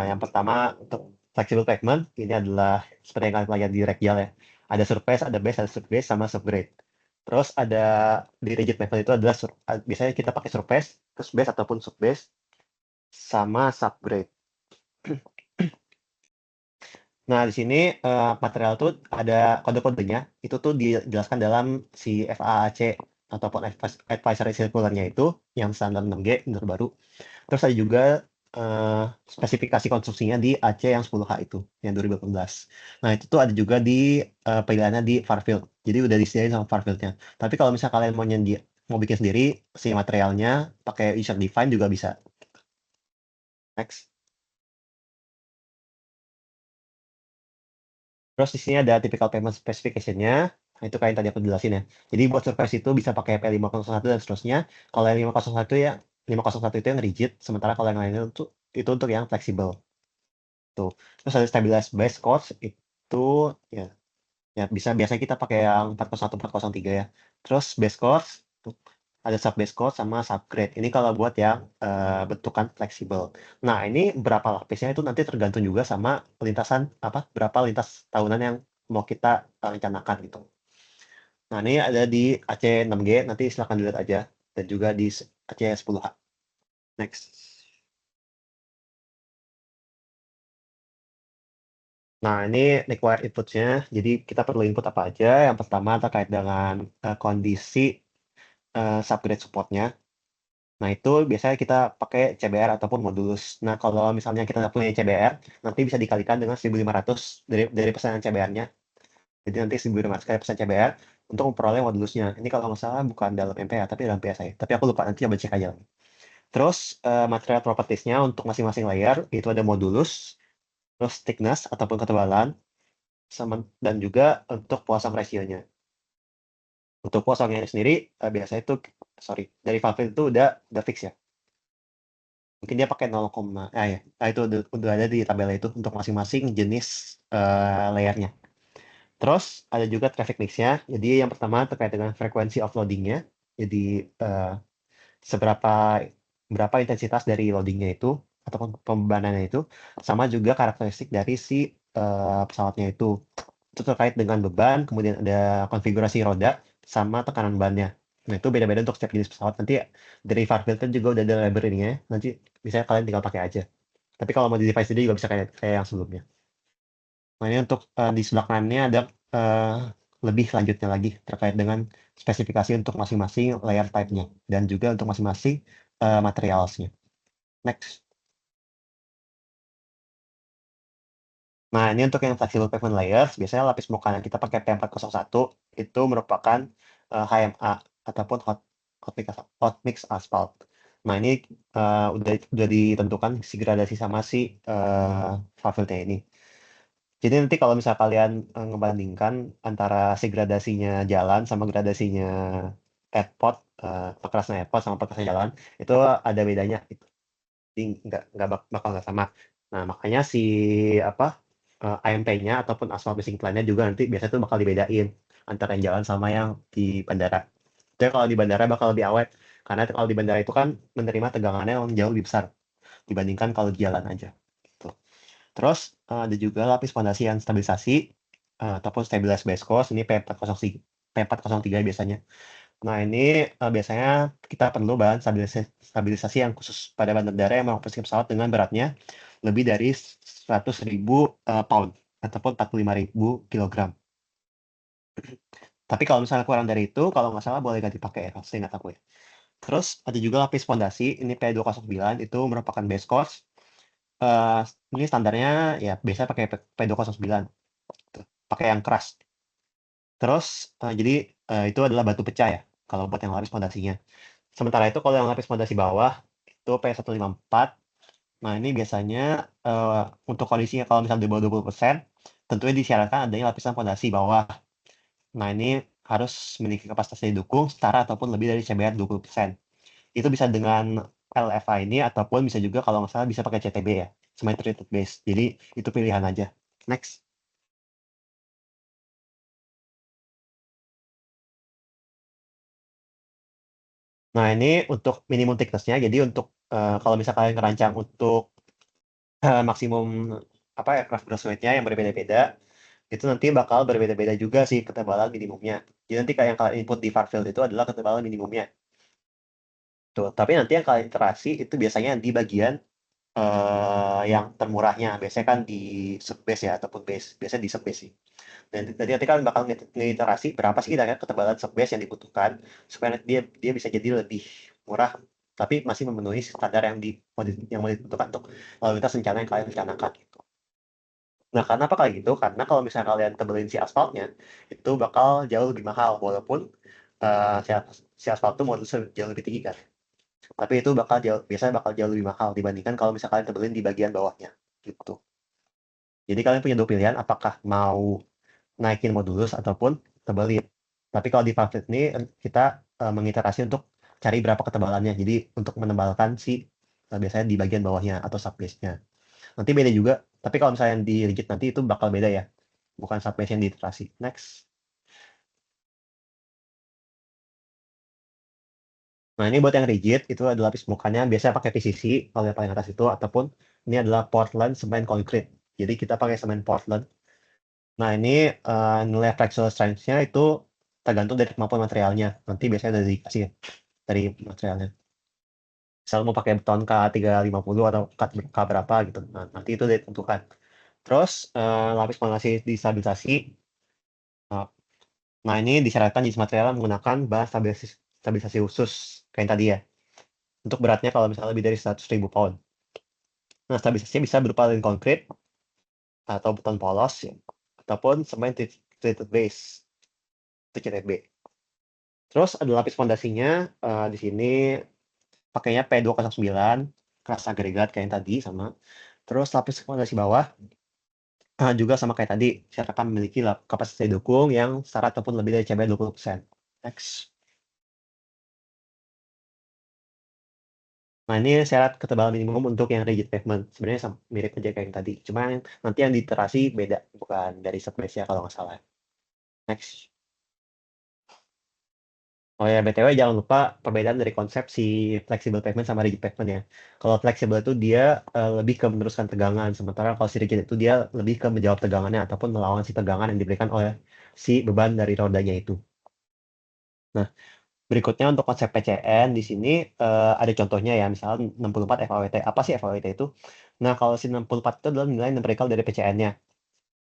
Speaker 3: Yang pertama untuk flexible pavement ini adalah seperti yang kalian lihat di Rekyal ya. Ada surface, ada base, ada subbase sama subgrade. Terus ada di rigid pavement itu adalah biasanya kita pakai surface, terus base ataupun subbase sama subgrade. Nah, di sini material tuh ada kode-kodenya. Itu tuh dijelaskan dalam si FAAC ataupun advisory circular-nya itu yang standar 6G yang terbaru. Terus ada juga spesifikasi konstruksinya di AC yang 10H itu, yang 2018. Nah, itu tuh ada juga di pilihannya di Farfield. Jadi udah disediain sama Farfield-nya. Tapi kalau misalnya kalian mau bikin sendiri, si materialnya pakai user define juga bisa. Next. Terus di sini ada typical payment specification-nya. Nah, itu kayak yang tadi aku jelasin ya. Jadi buat surface itu bisa pakai P501 dan seterusnya. Kalau yang 501 ya 501 itu yang rigid, sementara kalau yang lainnya itu untuk yang fleksibel. Tuh. Terus ada stabilized base course itu ya bisa biasa kita pakai yang 401 403 ya. Terus base course ada sub base course sama subgrade. Ini kalau buat yang bentukan fleksibel. Nah, ini berapa lapisnya itu nanti tergantung juga sama berapa lintas tahunan yang mau kita rencanakan gitu. Nah, ini ada di AC 6G, nanti silahkan dilihat aja. Dan juga di AC 10H. Next. Nah, ini required input-nya. Jadi, kita perlu input apa aja. Yang pertama terkait dengan kondisi subgrade support-nya. Nah, itu biasanya kita pakai CBR ataupun modulus. Nah, kalau misalnya kita nggak punya CBR, nanti bisa dikalikan dengan 1.500 dari pesanan CBR-nya. Jadi nanti 1.500 kali pesan CBR untuk memperoleh modulusnya. Ini kalau nggak salah bukan dalam MPA, tapi dalam PSI. Tapi aku lupa, nanti coba cek aja. Terus material properties-nya untuk masing-masing layer, itu ada modulus, terus thickness ataupun ketebalan, dan juga untuk Poisson ratio-nya. Untuk kosongnya sendiri biasanya itu dari Valve itu udah fix ya. Mungkin dia pakai 0, ya. Itu udah ada di tabel itu untuk masing-masing jenis layernya. Terus ada juga traffic mix-nya. Jadi yang pertama terkait dengan frekuensi offloading-nya. Jadi berapa intensitas dari loading-nya itu ataupun pembebanannya itu, sama juga karakteristik dari si pesawatnya itu. Itu terkait dengan beban, kemudian ada konfigurasi roda sama tekanan bannya. Nah, itu beda-beda untuk setiap jenis pesawat. Nanti dari Farfield kan juga udah ada library-nya. Nanti bisa kalian tinggal pakai aja. Tapi kalau mau di device sendiri juga bisa kayak yang sebelumnya. Nah, ini untuk di sebelah kanannya ada lebih lanjutnya lagi terkait dengan spesifikasi untuk masing-masing layer type-nya dan juga untuk masing-masing materials-nya. Next. Nah, ini untuk yang flexible pavement layers, biasanya lapis muka yang kita pakai P401 itu merupakan HMA ataupun hot mix asphalt. Nah, ini udah ditentukan si gradasi sama si Farfield-nya ini. Jadi nanti kalau misal kalian ngebandingkan antara si gradasinya jalan sama gradasinya airport, kerasnya airport sama kerasnya jalan, itu ada bedanya. Jadi nggak bakal nggak sama. Nah, makanya si AMP-nya ataupun asphalt mixing plan-nya juga nanti biasanya tuh bakal dibedain antara yang jalan sama yang di bandara. Jadi kalau di bandara bakal lebih awet, karena kalau di bandara itu kan menerima tegangannya yang jauh lebih besar dibandingkan kalau di jalan aja. Gitu. Terus ada juga lapis fondasi yang stabilisasi ataupun stabilized base course, ini P403 biasanya. Nah, ini biasanya kita perlu bahan stabilisasi yang khusus pada ban udara yang mengoperasikan pesawat dengan beratnya lebih dari 100.000 pound ataupun 45.000 kilogram. Tapi kalau misalnya kurang dari itu, kalau nggak salah boleh ganti pakai ya, saya nggak tahu ya. Terus ada juga lapis fondasi, ini P209, itu merupakan base course. Ini standarnya ya biasa pakai P209, pakai yang keras. Terus jadi itu adalah batu pecah ya, kalau buat yang lapis fondasinya. Sementara itu kalau yang lapis fondasi bawah itu P154. Nah, ini biasanya untuk kondisinya kalau misalnya di bawah 20%, tentunya disyaratkan adanya lapisan fondasi bawah. Nah, ini harus memiliki kapasitas yang didukung setara ataupun lebih dari CBR 20%. Itu bisa dengan LFA ini ataupun bisa juga kalau nggak salah bisa pakai CTB ya, Cement Treated Base. Jadi itu pilihan aja. Next. Nah, ini untuk minimum thickness-nya. Jadi untuk kalau misalnya kalian ngerancang untuk maksimum aircraft gross weight-nya yang berbeda-beda, itu nanti bakal berbeda-beda juga sih ketebalan minimumnya. Jadi nanti kayak yang kalian input di Farfield itu adalah ketebalan minimumnya. Tuh, tapi nanti yang kalian iterasi itu biasanya di bagian yang termurahnya. Biasanya kan di subbase ya ataupun base. Biasanya di subbase sih. Dan nanti kalian bakal ngiterasi berapa sih kira-kira ketebalan subbase yang dibutuhkan supaya dia bisa jadi lebih murah tapi masih memenuhi standar yang mau dibutuhkan untuk lalu lintas rencana yang kalian rencanakan gitu. Nah, karena apa kayak gitu? Karena kalau misalnya kalian tebelin si aspaltnya, itu bakal jauh lebih mahal, walaupun si aspal itu modusnya jauh lebih tinggi kan. Tapi itu biasanya bakal jauh lebih mahal dibandingkan kalau misalnya kalian tebelin di bagian bawahnya. Gitu. Jadi kalian punya dua pilihan, apakah mau naikin modulus ataupun tebelin. Tapi kalau di Pamphlet ini, kita mengiterasi untuk cari berapa ketebalannya. Jadi untuk menebalkan biasanya di bagian bawahnya atau subbase-nya. Nanti beda juga, tapi kalau misalnya yang di rigid nanti itu bakal beda ya. Bukan subbase yang diiterasi. Next. Nah, ini buat yang rigid, itu adalah lapis mukanya biasanya pakai PCC, kalau yang paling atas itu, ataupun ini adalah Portland Cement Concrete. Jadi kita pakai semen Portland. Nah, ini nilai flexural strength-nya itu tergantung dari kemampuan materialnya. Nanti biasanya udah dikasih ya, dari materialnya. Misal mau pakai beton K350 atau K berapa gitu. Nah, nanti itu ditentukan. Terus lapis fondasi stabilisasi. Nah, ini disyaratkan jenis material menggunakan bahan stabilisasi khusus kayak tadi ya. Untuk beratnya kalau misalnya lebih dari 100.000 pound. Nah, stabilisasinya bisa berupa lin konkrit atau beton polos ya, ataupun semen treated base, itu CTB. Terus ada lapis fondasinya di sini pakainya P209 kelas agregat kayak yang tadi sama. Terus lapis fondasi bawah juga sama kayak tadi, syaratkan memiliki kapasitas didukung yang setara ataupun lebih dari CBR 20%. Next. Nah, ini syarat ketebalan minimum untuk yang rigid pavement. Sebenarnya mirip aja kayak yang tadi. Cuma nanti yang diterasi beda, bukan dari subbase-nya kalau nggak salah. Next. Oh ya, BTW jangan lupa perbedaan dari konsep si flexible pavement sama rigid pavement ya. Kalau flexible itu dia lebih ke meneruskan tegangan, sementara kalau si rigid itu dia lebih ke menjawab tegangannya ataupun melawan si tegangan yang diberikan oleh si beban dari rodanya itu. Nah, berikutnya untuk konsep PCN di sini ada contohnya ya, misalnya 64 FAWT. Apa sih FAWT itu? Nah, kalau si 64 itu adalah nilai numerical dari PCN-nya.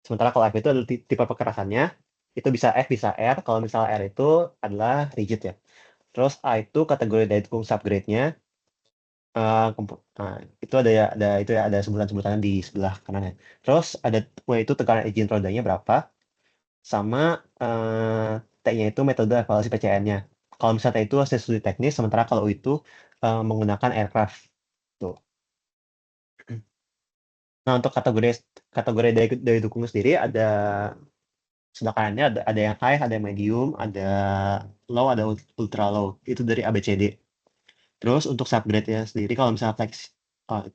Speaker 3: Sementara kalau F itu adalah tipe kekerasannya, itu bisa F, bisa R. Kalau misalnya R itu adalah rigid ya. Terus A itu kategori daya dukung subgrade-nya. Nah, itu ada ya, ada sebutan-sebutannya di sebelah kanan ya. Terus ada W itu tekanan engine rodanya berapa, sama T-nya itu metode evaluasi PCN-nya. Kalau misalnya T itu hasil studi teknis, sementara kalau U itu menggunakan aircraft. Tuh. Nah, untuk kategori daya dukung sendiri ada sebelah kanannya ada yang high, ada yang medium, ada low, ada ultra low. Itu dari ABCD. Terus untuk subgrade-nya sendiri kalau misalnya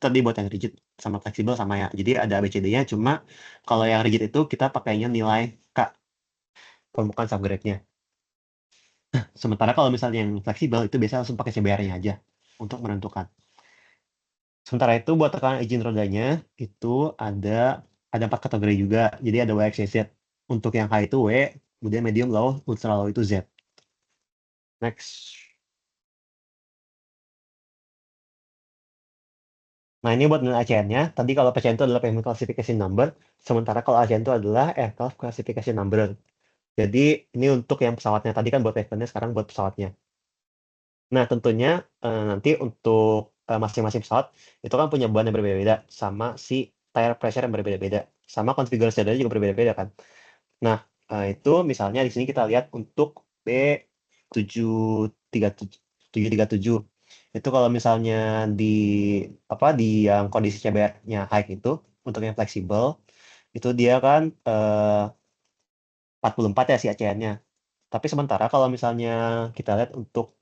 Speaker 3: tadi buat yang rigid sama fleksibel sama ya. Jadi ada ABCD-nya, cuma kalau yang rigid itu kita pakainya nilai K, bukan subgrade-nya. Sementara kalau misalnya yang fleksibel itu biasa langsung pakai CBR-nya aja untuk menentukan. Sementara itu buat tekanan engine rodanya itu ada 4 kategori juga. Jadi ada W, X, Y, Z. Untuk yang high itu W, kemudian medium, low, ultra low itu Z. Next. Nah, ini buat nilai ACN-nya. Tadi kalau PCN itu adalah Pavement Classification Number, sementara kalau ACN itu adalah Aircraft Classification Number. Jadi, ini untuk yang pesawatnya. Tadi kan buat pavement-nya, sekarang buat pesawatnya. Nah, tentunya nanti untuk masing-masing pesawat, itu kan punya beban yang berbeda-beda, sama si tire pressure yang berbeda-beda, sama konfigurasi radarnya juga berbeda-beda kan. Nah, itu misalnya di sini kita lihat untuk B737. Itu kalau misalnya di yang kondisi CBR-nya high itu untuk yang fleksibel itu dia kan 44 ya si ACN-nya. Tapi sementara kalau misalnya kita lihat untuk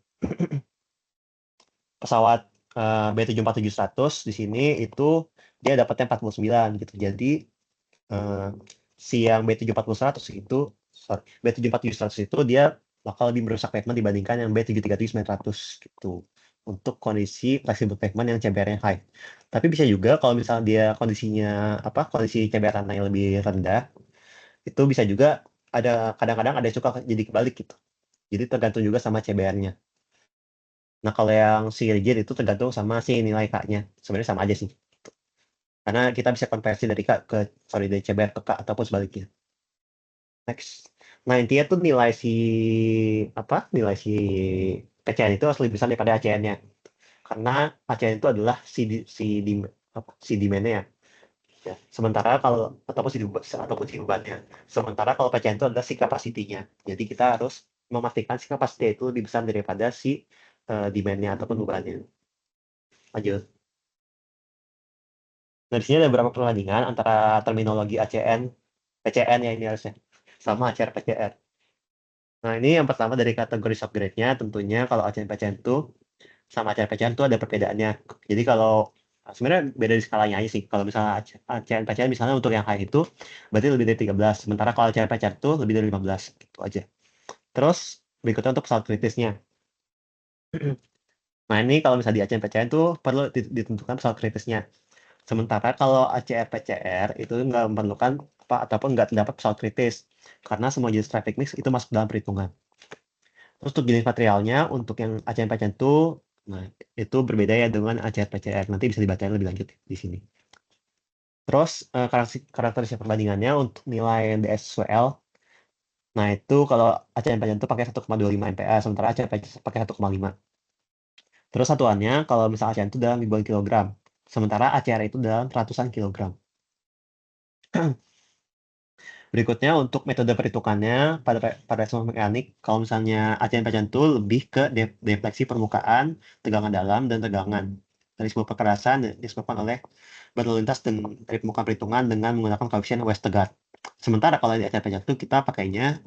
Speaker 3: pesawat B747-100 di sini itu dia dapatnya 49 gitu. Jadi si yang B740-100 itu B747-100 itu dia bakal lebih merusak pavement dibandingkan yang B737-900 gitu. Untuk kondisi flexible pavement yang CBR-nya high. Tapi bisa juga kalau misalnya dia kondisi CBR tanahnya lebih rendah, itu bisa juga kadang-kadang ada yang suka jadi kebalik gitu. Jadi tergantung juga sama CBR-nya. Nah, kalau yang si rigid itu tergantung sama si nilai K-nya. Sebenarnya sama aja sih. Karena kita bisa konversi dari dari CBR ke K ataupun sebaliknya. Next. Nah, intinya tuh nilai si PCN itu harus lebih besar daripada ACN-nya. Karena ACN itu adalah si demand-nya ya. Ya. Sementara kalau ataupun si bebannya. Sementara kalau PCN itu adalah si capacity-nya. Jadi kita harus memastikan si capacity itu lebih besar daripada si demand-nya ataupun bebannya. Lanjut. Nah, di sini ada beberapa perbandingan antara terminologi ACN, PCN ya ini harusnya, sama ACR PCR. Nah, ini yang pertama dari kategori subgrade-nya, tentunya kalau ACN PCN itu sama ACR PCN itu ada perbedaannya. Jadi kalau sebenarnya beda di skalanya aja sih. Kalau misalnya ACN PCN misalnya untuk yang high itu berarti lebih dari 13, sementara kalau ACR PCN itu lebih dari 15 gitu aja. Terus berikutnya untuk pesawat kritisnya. Nah, ini kalau misalnya di ACN PCN itu perlu ditentukan pesawat kritisnya. Sementara kalau ACR PCR itu nggak memerlukan ataupun nggak terdapat pesawat kritis karena semua jenis traffic mix itu masuk dalam perhitungan. Terus untuk jenis materialnya untuk yang ACR PCR itu, nah itu berbeda ya dengan ACR PCR. Nanti bisa dibacain lebih lanjut di sini. Terus karakteristik perbandingannya untuk nilai DSWL. Nah itu kalau ACR PCR itu pakai 1,25 MPa, sementara ACR PCR pakai 1,5. Terus satuannya kalau misalnya ACR itu dalam ribuan kilogram, sementara ACR itu dalam ratusan kilogram. Berikutnya untuk metode perhitungannya pada resonans mekanik, kalau misalnya ACN-PCN itu lebih ke defleksi permukaan, tegangan dalam, dan tegangan. Dari sebuah kekerasan disebabkan oleh batu lintas dan dari permukaan perhitungan dengan menggunakan koefisien Westergaard. Sementara kalau di ACN-PCN itu kita pakainya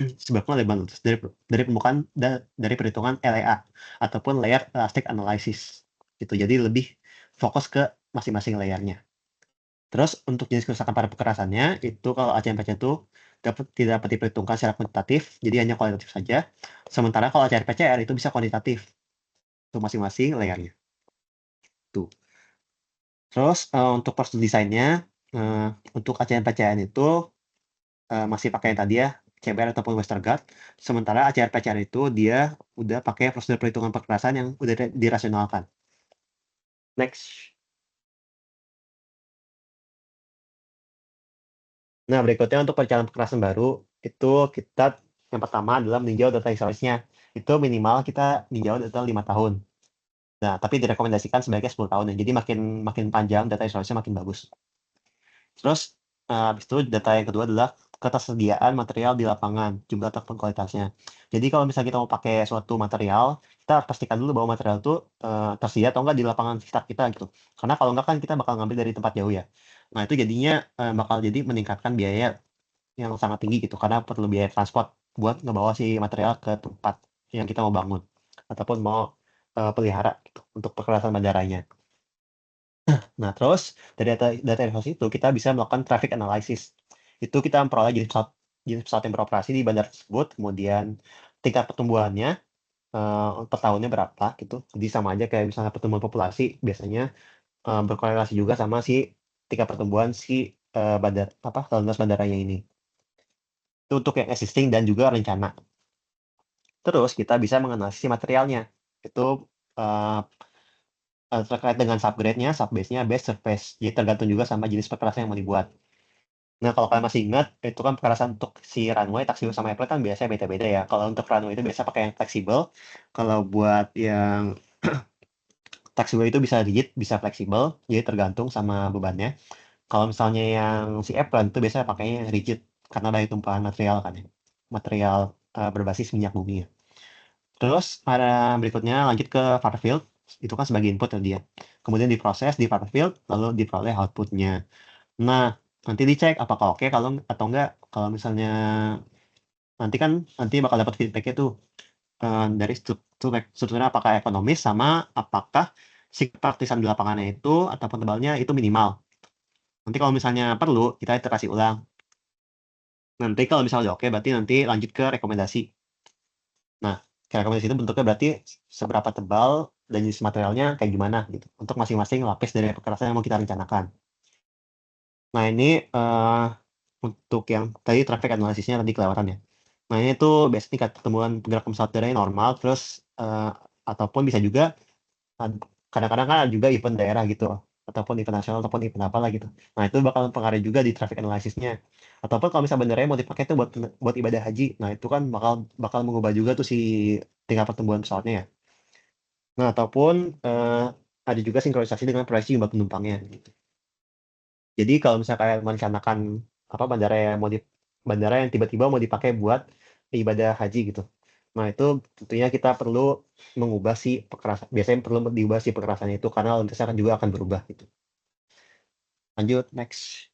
Speaker 3: sebabnya lebih luas dari permukaan dari perhitungan LEA ataupun layer elastic analysis gitu. Jadi lebih fokus ke masing-masing layarnya. Terus untuk jenis kerusakan pada pekerasannya itu kalau ACMPC itu tidak dapat diperhitungkan secara kuantitatif, jadi hanya kualitatif saja. Sementara kalau ACR-PCR itu bisa kuantitatif untuk masing-masing layarnya. Tuh. Terus untuk prosedur desainnya untuk ACM-PCR itu masih pakai yang tadi ya, CBR ataupun Westergaard. Sementara ACR-PCR itu dia udah pakai prosedur perhitungan pekerasan yang udah dirasionalkan. Next. Nah, berikutnya untuk perencanaan pekerasan baru, itu kita yang pertama adalah meninjau data historisnya. Itu minimal kita meninjau data 5 tahun. Nah, tapi direkomendasikan sebaiknya 10 tahun ya. Jadi makin panjang data historisnya makin bagus. Terus habis itu data yang kedua adalah ketersediaan material di lapangan, jumlah ataupun kualitasnya. Jadi kalau misalnya kita mau pakai suatu material, kita harus pastikan dulu bahwa material itu tersedia atau enggak di lapangan sekitar kita gitu. Karena kalau enggak kan kita bakal ngambil dari tempat jauh ya. Nah, itu jadinya bakal jadi meningkatkan biaya yang sangat tinggi gitu karena perlu biaya transport buat ngebawa si material ke tempat yang kita mau bangun ataupun mau pelihara gitu, untuk pekerasan bandaranya. Nah, terus dari data informasi itu kita bisa melakukan traffic analysis. Itu kita memperoleh jenis pesawat yang beroperasi di bandara tersebut, kemudian tingkat pertumbuhannya per tahunnya berapa gitu. Jadi sama aja kayak misalnya pertumbuhan populasi biasanya berkorelasi juga sama si tingkat pertumbuhan si lalu lintas bandaranya ini. Itu untuk yang existing dan juga rencana. Terus kita bisa menganalisis materialnya. Itu terkait dengan subgrade-nya, subbase-nya, base, surface. Jadi tergantung juga sama jenis pekerasan yang mau dibuat. Nah, kalau kalian masih ingat, itu kan pekerasan untuk si runway, taxiway, sama airplane kan biasanya beda-beda ya. Kalau untuk runway itu biasa pakai yang fleksibel. Kalau buat yang taxiway itu bisa rigid, bisa fleksibel, jadi tergantung sama bebannya. Kalau misalnya yang si airplane itu biasanya pakainya yang rigid, karena dari tumpahan material kan ya. Material berbasis minyak bumi ya. Terus ada berikutnya lanjut ke far field, itu kan sebagai input ya dia. Kemudian diproses di far field, lalu diperoleh outputnya. Nah, nanti dicek apakah oke kalau atau enggak. Kalau misalnya nanti bakal dapat feedback-nya tuh dari strukturnya apakah ekonomis sama apakah si praktisan di lapangannya itu ataupun tebalnya itu minimal. Nanti kalau misalnya perlu, kita iterasi ulang. Nanti kalau misalnya udah oke, berarti nanti lanjut ke rekomendasi. Nah, rekomendasi itu bentuknya berarti seberapa tebal dan jenis materialnya kayak gimana gitu untuk masing-masing lapis dari pekerasan yang mau kita rencanakan. Nah, ini untuk yang tadi traffic analisisnya tadi kelewatan ya. Nah, ini tuh biasanya tingkat pertumbuhan pergerakan pesawat udaranya normal, terus ataupun bisa juga kadang-kadang kan ada juga event daerah gitu, ataupun event nasional ataupun event apalah gitu. Nah, itu bakal mempengaruhi juga di traffic analisisnya. Ataupun kalau misalnya bandaranya mau dipakai tuh buat ibadah haji, nah itu kan bakal mengubah juga tuh si tingkat pertumbuhan pesawatnya ya. Nah, ataupun ada juga sinkronisasi dengan proyeksi jumlah penumpangnya gitu. Jadi kalau misalnya kalian merencanakan bandara yang tiba-tiba mau dipakai buat ibadah haji gitu. Nah, itu tentunya kita perlu mengubah si pekerasan. Biasanya perlu diubah si pekerasannya itu karena lalu lintasnya juga akan berubah gitu. Lanjut, next.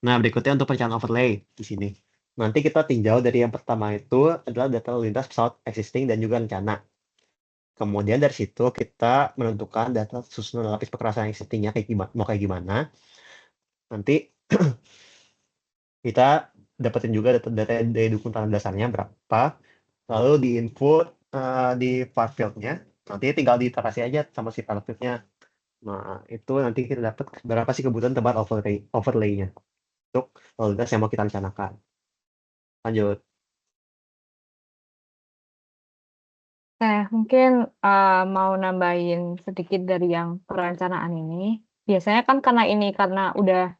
Speaker 3: Nah, berikutnya untuk perencanaan overlay di sini. Nanti kita tinjau dari yang pertama itu adalah data lalu lintas pesawat existing dan juga rencana. Kemudian dari situ kita menentukan data susunan lapis pekerasan existingnya kayak gimana. Nanti kita dapetin juga data dari dukung tanah dasarnya berapa, lalu di input di far field-nya, nanti tinggal diiterasi aja sama si far field-nya. Nah, itu nanti kita dapat berapa sih kebutuhan tebal overlay-nya untuk lalu lintas yang mau kita rencanakan. Lanjut.
Speaker 4: Mungkin mau nambahin sedikit dari yang perencanaan ini. Biasanya kan karena udah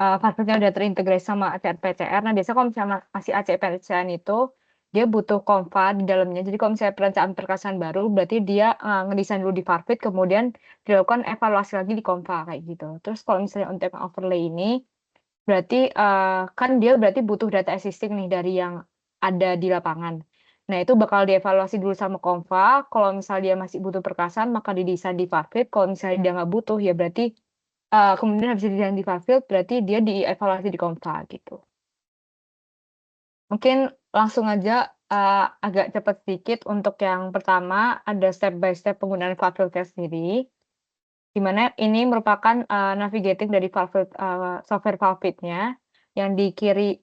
Speaker 4: fasilitasnya udah terintegrasi sama ACR-PCR. Nah, biasanya kalau misalnya masih ACR-PCR itu dia butuh konva di dalamnya. Jadi kalau misalnya perencanaan perkasan baru, berarti dia ngedesain dulu di Farfit, kemudian dilakukan evaluasi lagi di konva kayak gitu. Terus kalau misalnya untuk overlay ini, berarti kan dia berarti butuh data existing nih dari yang ada di lapangan. Nah, itu bakal dievaluasi dulu sama konva. Kalau misalnya dia masih butuh perkasan, maka didesain di Farfit. Kalau misalnya dia nggak butuh, ya berarti kemudian habis desain di file field, berarti dia dievaluasi di Comfa gitu. Mungkin langsung aja agak cepat sedikit untuk yang pertama ada step by step penggunaan file filter sendiri, di mana ini merupakan navigating dari file field, software FileFeed-nya. Yang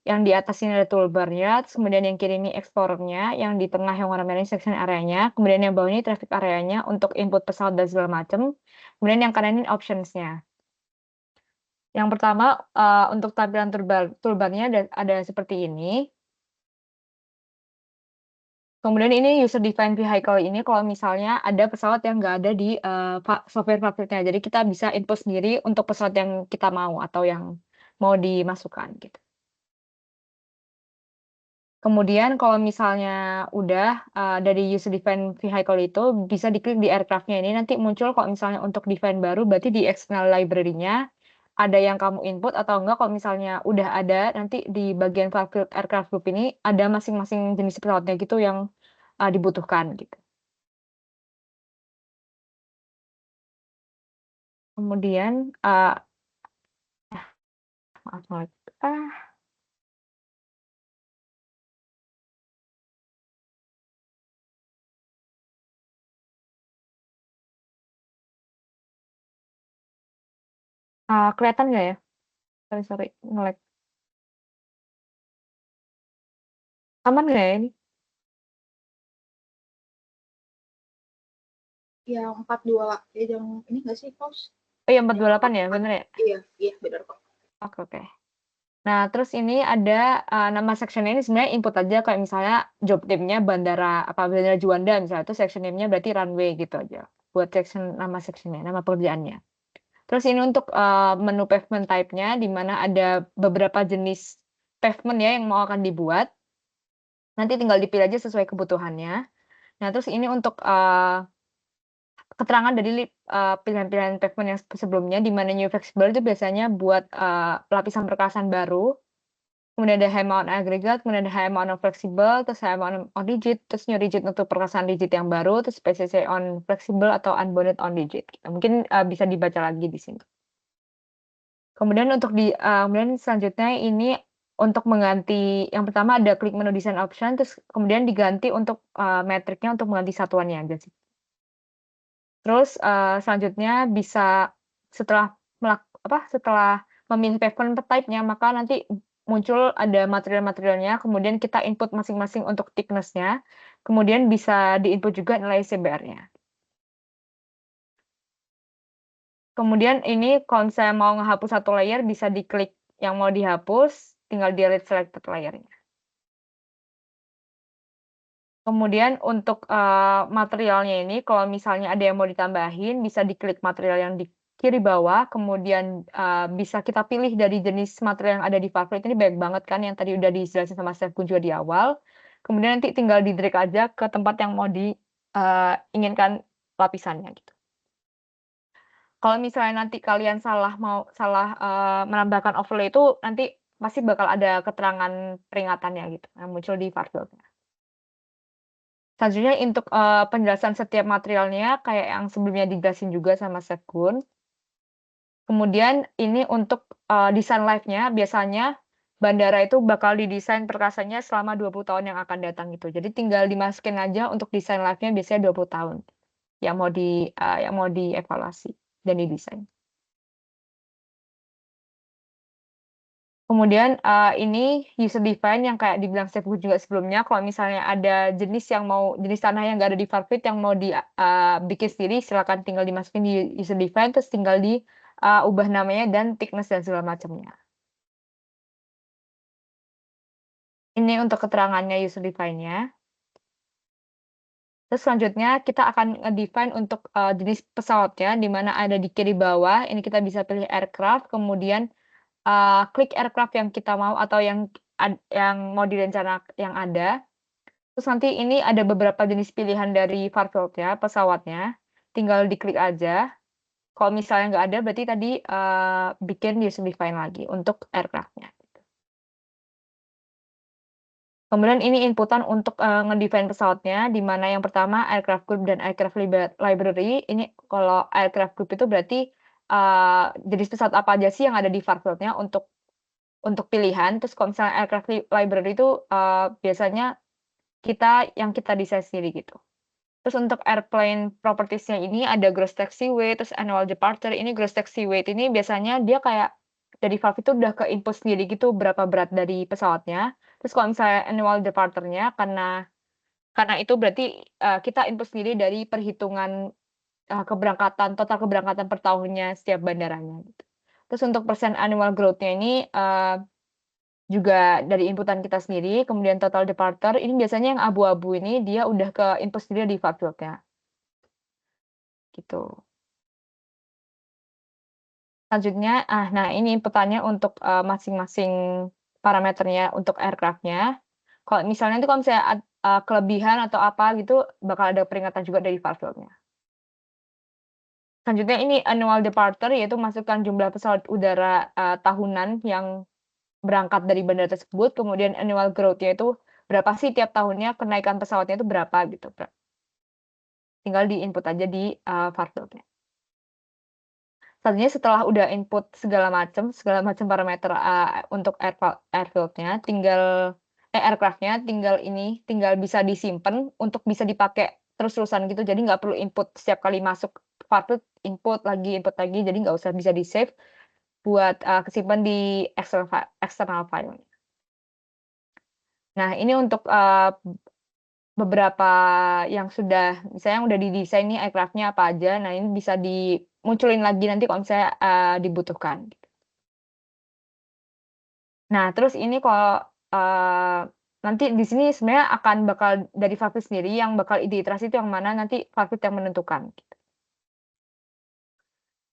Speaker 4: di atas ini ada toolbar-nya, terus kemudian yang kiri ini Explorer-nya, yang di tengah yang warna merah ini section area-nya, kemudian yang bawah ini traffic area-nya untuk input pesawat dan segala macam, kemudian yang kanan ini options-nya. Yang pertama untuk tampilan toolbar-nya ada seperti ini. Kemudian ini user defined vehicle ini kalau misalnya ada pesawat yang nggak ada di software FileFeed-nya. Jadi kita bisa input sendiri untuk pesawat yang kita mau atau yang mau dimasukkan gitu. Kemudian kalau misalnya udah dari user defined vehicle itu bisa diklik di aircraft-nya ini, nanti muncul kalau misalnya untuk define baru berarti di external library-nya ada yang kamu input atau enggak. Kalau misalnya udah ada, nanti di bagian FileField aircraft group ini ada masing-masing jenis pesawatnya gitu yang dibutuhkan gitu. Kemudian maaf banget. Kelihatan nggak ya? Sorry, nge-lag. Aman nggak ya ini?
Speaker 1: Yang 42, yang ini nggak sih, Paus?
Speaker 4: Oh iya, 428 ya, bener ya?
Speaker 1: Iya, benar kok.
Speaker 4: Oke. Nah, terus ini ada nama section ini sebenarnya input aja kayak misalnya job name-nya Bandara Juanda misalnya, itu section name-nya berarti runway gitu aja. Buat nama section-nya, nama pekerjaannya. Terus ini untuk menu pavement type-nya di mana ada beberapa jenis pavement ya yang mau akan dibuat. Nanti tinggal dipilih aja sesuai kebutuhannya. Nah, terus ini untuk keterangan dari pilihan-pilihan pavement yang sebelumnya, di mana new flexible itu biasanya buat lapisan perkasan baru. Kemudian ada high amount aggregate, kemudian ada high amount flexible, terus high amount on rigid, terus new rigid untuk perkasan rigid yang baru, terus PCC on flexible atau unbounded on rigid. Mungkin bisa dibaca lagi di sini. Kemudian kemudian selanjutnya ini untuk mengganti, yang pertama ada klik menu design option, terus kemudian diganti untuk metriknya untuk mengganti satuannya aja sih. Terus selanjutnya bisa setelah memilih pavement type-nya, maka nanti muncul ada material-materialnya, kemudian kita input masing-masing untuk thickness-nya, kemudian bisa di-input juga nilai CBR-nya. Kemudian ini kalau saya mau ngehapus satu layer, bisa diklik yang mau dihapus, tinggal delete selected layer-nya. Kemudian untuk materialnya ini, kalau misalnya ada yang mau ditambahin, bisa diklik material yang di kiri bawah, kemudian bisa kita pilih dari jenis material yang ada di FileField. Ini banyak banget kan yang tadi udah dijelasin sama Chef Gun juga di awal. Kemudian nanti tinggal di-drag aja ke tempat yang mau diinginkan lapisannya gitu. Kalau misalnya nanti kalian salah menambahkan overlay itu, nanti pasti bakal ada keterangan peringatannya gitu yang muncul di FileField-nya. Selanjutnya untuk penjelasan setiap materialnya kayak yang sebelumnya dijelasin juga sama Chef Gun. Kemudian ini untuk desain live-nya, biasanya bandara itu bakal didesain perkasanya selama 20 tahun yang akan datang gitu. Jadi tinggal dimasukin aja untuk desain live-nya biasanya 20 tahun yang mau dievaluasi dan didesain. Kemudian ini user define yang kayak dibilang Chef Gun juga sebelumnya, kalau misalnya ada jenis tanah yang nggak ada di FileField yang mau bikin sendiri, silakan tinggal dimasukin di user define, terus tinggal ubah namanya dan thickness dan segala macamnya. Ini untuk keterangannya user define-nya. Terus selanjutnya kita akan nge-define untuk jenis pesawatnya, di mana ada di kiri bawah, ini kita bisa pilih aircraft, kemudian klik aircraft yang kita mau atau yang mau direncanakan yang ada. Terus nanti ini ada beberapa jenis pilihan dari FileField ya, pesawatnya. Tinggal diklik aja. Kalau misalnya nggak ada, berarti tadi bikin user define lagi untuk aircraft-nya. Kemudian ini inputan untuk ngedefine pesawatnya, di mana yang pertama aircraft group dan aircraft library. Ini kalau aircraft group itu berarti jenis pesawat apa aja sih yang ada di far field-nya untuk pilihan. Terus kalau misalnya aircraft library itu biasanya yang kita desain sendiri gitu. Terus untuk airplane properties-nya ini ada gross taxi weight, terus annual departure. Ini gross taxi weight ini biasanya dia kayak dari valve itu udah ke input sendiri gitu berapa berat dari pesawatnya. Terus kalau misalnya annual departure-nya karena itu berarti kita input sendiri dari perhitungan total keberangkatan per tahunnya setiap bandaranya gitu. Terus untuk persen annual growth-nya ini juga dari inputan kita sendiri, kemudian total departure ini biasanya yang abu-abu ini dia udah ke input sendiri di valve field-nya. Gitu. Selanjutnya, nah ini inputannya untuk masing-masing parameternya untuk aircraft-nya. Kalau misalnya itu kalau misalnya kelebihan atau apa gitu, bakal ada peringatan juga dari valve field-nya. Selanjutnya ini annual departure, yaitu masukkan jumlah pesawat udara tahunan yang berangkat dari bandara tersebut, kemudian annual growth-nya itu berapa sih tiap tahunnya, kenaikan pesawatnya itu berapa gitu. Tinggal di input aja di valve field-nya. Selanjutnya setelah udah input segala macam parameter untuk airfield-nya, aircraft-nya tinggal bisa disimpan untuk bisa dipakai terus-terusan gitu. Jadi nggak perlu input setiap kali masuk valve input lagi, jadi nggak usah, bisa di-save buat kesimpan di external file. Nah, ini untuk beberapa yang misalnya yang udah didesain nih aircraft-nya apa aja. Nah, ini bisa dimunculin lagi nanti kalau misalnya dibutuhkan. Nah, terus ini kalau nanti di sini sebenarnya bakal dari valve sendiri yang bakal diiterasi itu yang mana, nanti valve yang menentukan.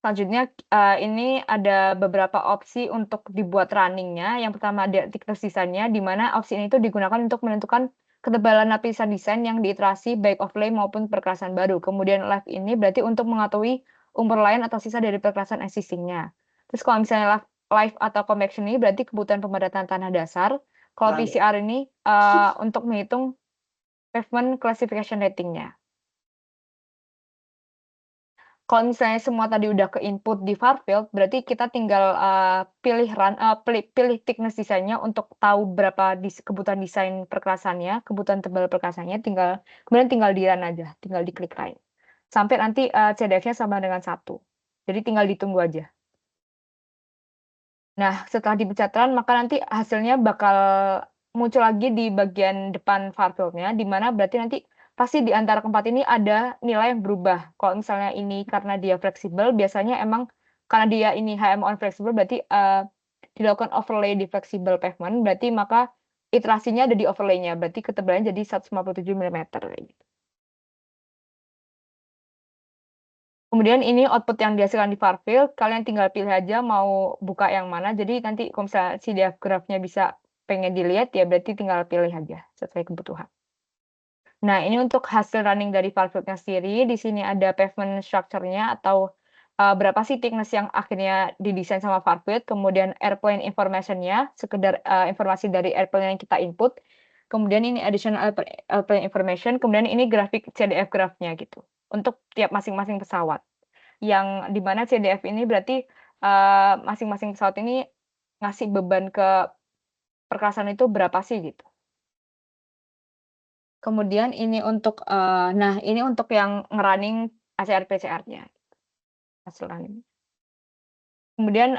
Speaker 4: Selanjutnya ini ada beberapa opsi untuk dibuat running-nya. Yang pertama ada thickness design-nya, di mana opsi ini tuh digunakan untuk menentukan ketebalan lapisan desain yang diiterasi baik overlay maupun perkerasan baru. Kemudian live ini berarti untuk mengetahui umur lain atau sisa dari perkerasan existing-nya. Terus kalau misalnya live atau compaction ini berarti kebutuhan pemadatan tanah dasar. Kalau PCR ini untuk menghitung pavement classification rating-nya. Kalau misalnya semua tadi udah ke input di far field, berarti kita tinggal pilih thickness desainnya untuk tahu berapa kebutuhan desain perkerasannya, kebutuhan tebal perkerasannya, kemudian tinggal di run aja, tinggal diklik run. Sampai nanti CDF-nya sama dengan 1. Jadi tinggal ditunggu aja. Nah, setelah dipencet run, maka nanti hasilnya bakal muncul lagi di bagian depan far field-nya, di mana berarti nanti pasti di antara keempat ini ada nilai yang berubah. Kalau misalnya ini karena dia fleksibel, biasanya emang karena dia ini HM on fleksibel, berarti dilakukan overlay di flexible pavement, berarti maka iterasinya ada di overlay-nya, berarti ketebalannya jadi 157 mm. Kemudian ini output yang dihasilkan di far field, kalian tinggal pilih aja mau buka yang mana. Jadi nanti kalau misalnya CDF graph-nya bisa pengen dilihat, ya berarti tinggal pilih aja sesuai kebutuhan. Nah, ini untuk hasil running dari far field-nya sendiri. Di sini ada pavement structure-nya atau berapa sih thickness yang akhirnya didesain sama far field. Kemudian airplane information-nya, sekedar informasi dari airplane yang kita input. Kemudian ini additional airplane information. Kemudian ini grafik CDF graph-nya gitu. Untuk tiap masing-masing pesawat. Yang dimana CDF ini berarti masing-masing pesawat ini ngasih beban ke perkerasan itu berapa sih gitu. Kemudian ini untuk ini untuk yang ngerunning ACR-PCR-nya, hasil running. Kemudian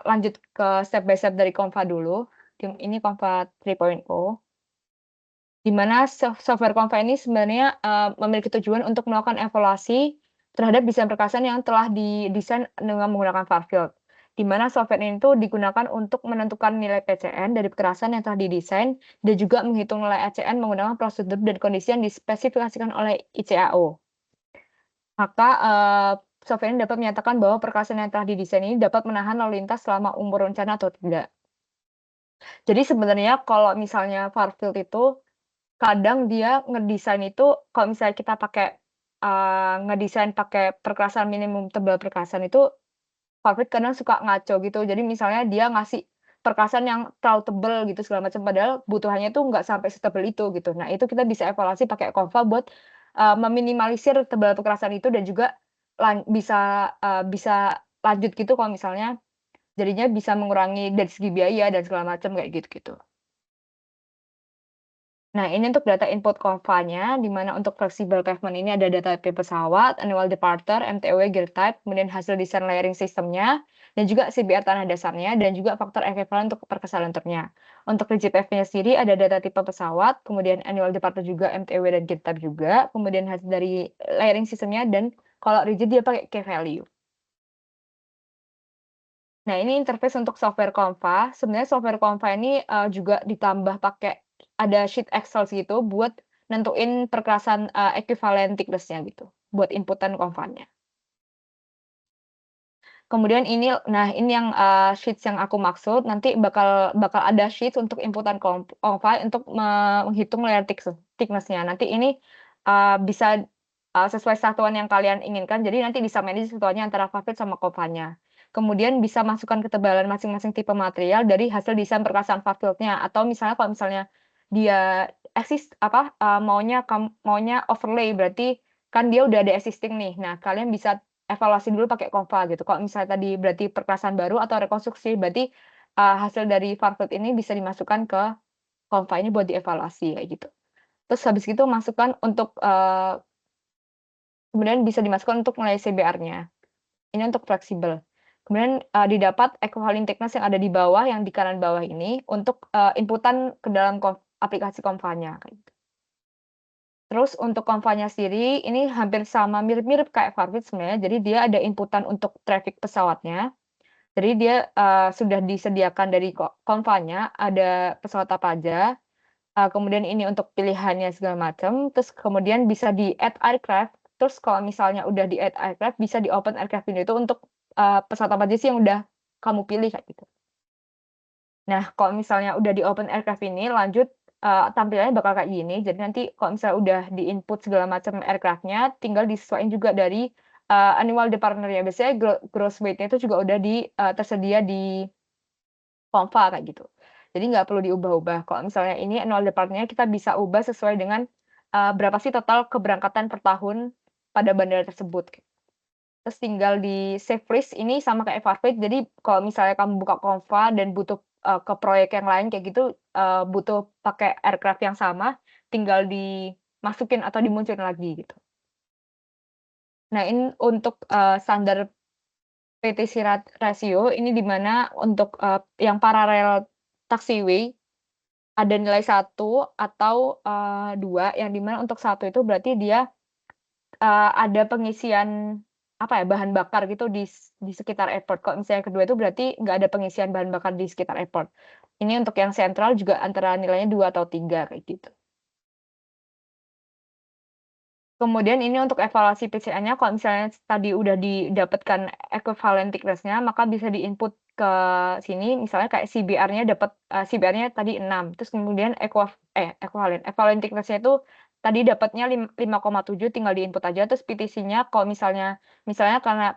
Speaker 4: lanjut ke step by step dari Conva dulu. Ini Conva 3.0. Di mana software Conva ini sebenarnya memiliki tujuan untuk melakukan evaluasi terhadap desain perkerasan yang telah didesain dengan menggunakan far field. Di mana software ini tuh digunakan untuk menentukan nilai PCN dari perkerasan yang telah didesain dan juga menghitung nilai ACN menggunakan prosedur dan kondisi yang dispesifikasikan oleh ICAO. Maka software ini dapat menyatakan bahwa perkerasan yang telah didesain ini dapat menahan lalu lintas selama umur rencana atau tidak. Jadi sebenarnya kalau misalnya far field itu kadang dia ngedesain itu kalau misalnya kita pakai ngedesain pakai perkerasan minimum tebal perkerasan itu far field kadang suka ngaco gitu. Jadi misalnya dia ngasih perkerasan yang terlalu tebal gitu segala macam, padahal butuhannya tuh nggak sampai setebal itu gitu. Nah, itu kita bisa evaluasi pakai Conva buat meminimalisir tebal perkerasan itu dan juga bisa lanjut gitu kalau misalnya jadinya bisa mengurangi dari segi biaya dan segala macam kayak gitu-gitu. Nah, ini untuk data input konvanya, di mana untuk flexible pavement ini ada data type pesawat, annual departure, MTW, gear type, kemudian hasil desain layering sistemnya, dan juga CBR tanah dasarnya, dan juga faktor ekivalen untuk perkesalan termnya. Untuk rigid pavement sendiri ada data tipe pesawat, kemudian annual departure juga, MTW, dan gear type juga, kemudian hasil dari layering sistemnya, dan kalau rigid dia pakai key value. Nah, ini interface untuk software Conva. Sebenarnya software Conva ini juga ditambah pakai ada sheet Excel gitu buat nentuin perkerasan equivalent thickness-nya gitu, buat inputan Conva-nya. Kemudian ini yang sheets yang aku maksud, nanti bakal ada sheets untuk inputan Conva untuk menghitung layer thickness-nya. Nanti ini bisa sesuai satuan yang kalian inginkan, jadi nanti bisa manage satuannya antara Favit sama Conva-nya. Kemudian bisa masukkan ketebalan masing-masing tipe material dari hasil desain perkasaan Favit-nya, atau misalnya kalau misalnya dia maunya overlay, berarti kan dia udah ada existing nih. Nah, kalian bisa evaluasi dulu pakai Conva gitu. Kalau misalnya tadi berarti perkerasan baru atau rekonstruksi, berarti hasil dari Favit ini bisa dimasukkan ke Conva ini buat dievaluasi kayak gitu. Terus habis itu masukkan untuk kemudian bisa dimasukkan untuk nilai CBR-nya. Ini untuk fleksibel. Kemudian didapat equivalent thickness yang ada di bawah, yang di kanan bawah ini untuk inputan ke dalam aplikasi Conva-nya kayak gitu. Terus untuk Conva-nya sendiri ini hampir sama, mirip-mirip kayak Favit sebenarnya. Jadi dia ada inputan untuk traffic pesawatnya. Jadi dia sudah disediakan dari Conva-nya ada pesawat apa aja. Kemudian ini untuk pilihannya segala macam. Terus kemudian bisa di add aircraft. Terus kalau misalnya udah di add aircraft, bisa di open aircraft window itu untuk pesawat apa aja sih yang udah kamu pilih kayak gitu. Nah, kalau misalnya udah di open aircraft ini lanjut tampilannya bakal kayak gini. Jadi nanti kalau misalnya udah di-input segala macam aircraft-nya, tinggal disesuaikan juga dari annual departure-nya. Biasanya gross weight-nya itu juga udah tersedia di Conva kayak gitu. Jadi nggak perlu diubah-ubah. Kalau misalnya ini annual departure-nya kita bisa ubah sesuai dengan berapa sih total keberangkatan per tahun pada bandara tersebut. Terus tinggal di save freeze ini sama kayak Favit. Jadi kalau misalnya kamu buka Conva dan butuh ke proyek yang lain kayak gitu, butuh pakai aircraft yang sama, tinggal dimasukin atau dimunculin lagi gitu. Nah, ini untuk standar PTC ratio ini di mana untuk yang paralel taxiway ada nilai 1 atau 2, yang di mana untuk 1 itu berarti dia ada pengisian bahan bakar gitu di sekitar airport. Kalau misalnya kedua itu berarti nggak ada pengisian bahan bakar di sekitar airport. Ini untuk yang sentral juga antara nilainya 2 atau 3 kayak gitu. Kemudian ini untuk evaluasi PCN-nya, kalau misalnya tadi udah didapatkan equivalent thickness-nya, maka bisa di-input ke sini, misalnya kayak CBR-nya dapat CBR-nya tadi 6, terus kemudian equivalent thickness-nya itu tadi dapatnya 5,7, tinggal di-input aja, terus PTC-nya kalau misalnya karena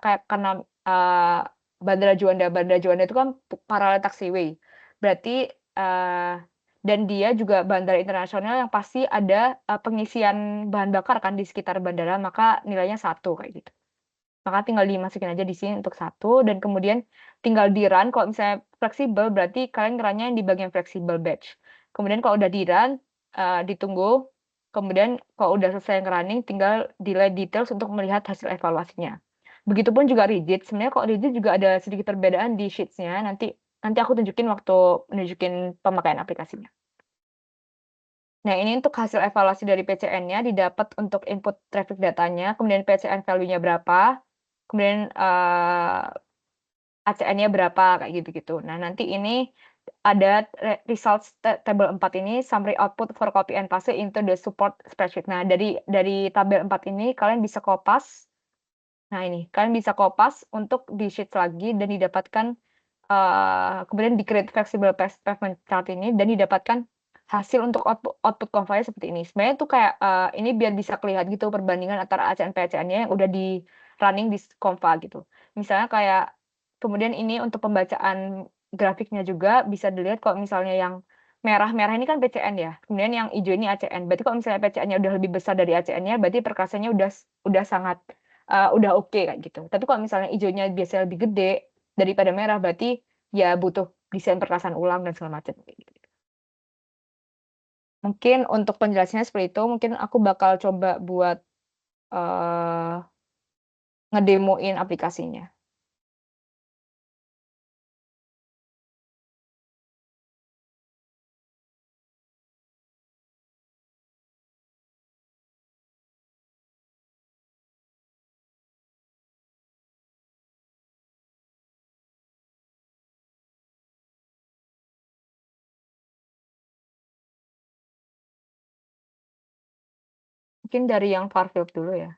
Speaker 4: Bandara Juanda itu kan parallel taxiway, berarti dan dia juga bandara internasional yang pasti ada pengisian bahan bakar kan di sekitar bandara, maka nilainya 1 kayak gitu. Maka tinggal dimasukin aja di sini untuk 1, dan kemudian tinggal di-run. Kalau misalnya fleksibel berarti kalian nge-run-nya di bagian fleksibel batch. Kemudian kalau udah di-run, ditunggu, kemudian kalau udah selesai nge-running tinggal delay details untuk melihat hasil evaluasinya. Begitupun juga rigid. Sebenarnya kalau rigid juga ada sedikit perbedaan di sheets-nya, nanti aku tunjukin waktu nunjukin pemakaian aplikasinya. Nah, ini untuk hasil evaluasi dari PCN-nya didapat untuk input traffic datanya, kemudian PCN value-nya berapa, kemudian ACN-nya berapa, kayak gitu-gitu. Nah, nanti ini ada results table 4 ini, summary output for copy and paste into the support spreadsheet. Nah, dari tabel 4 ini kalian bisa kopas. Nah, ini kalian bisa kopas untuk di sheet lagi dan didapatkan kemudian di-create flexible pavement chart ini dan didapatkan hasil untuk output Conva-nya seperti ini. Sebenarnya tuh kayak ini biar bisa kelihatan gitu perbandingan antara ACN PCN-nya yang udah di running di Conva gitu. Misalnya kayak kemudian ini untuk pembacaan grafiknya juga bisa dilihat kalau misalnya yang merah-merah ini kan PCN ya. Kemudian yang hijau ini ACN. Berarti kalau misalnya PCN-nya udah lebih besar dari ACN-nya, berarti perkasanya udah sangat udah oke kayak gitu. Tapi kalau misalnya hijaunya biasanya lebih gede daripada merah, berarti ya butuh desain perkasan ulang dan segala macam kayak gitu. Mungkin untuk penjelasannya seperti itu, mungkin aku bakal coba buat ngedemoin aplikasinya. Mungkin dari yang Farfield dulu ya.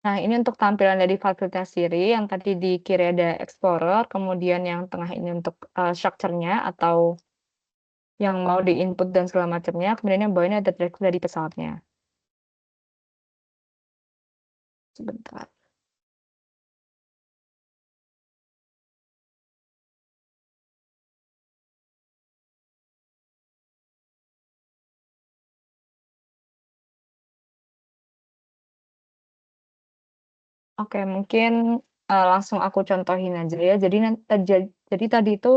Speaker 4: Nah, ini untuk tampilan dari Farfieldnya sendiri, yang tadi di kiri ada Explorer, kemudian yang tengah ini untuk structure-nya atau yang mau di-input dan segala macamnya, kemudian yang bawah ini ada track dari pesawatnya. Sebentar. Oke, mungkin langsung aku contohin aja ya. Jadi tadi itu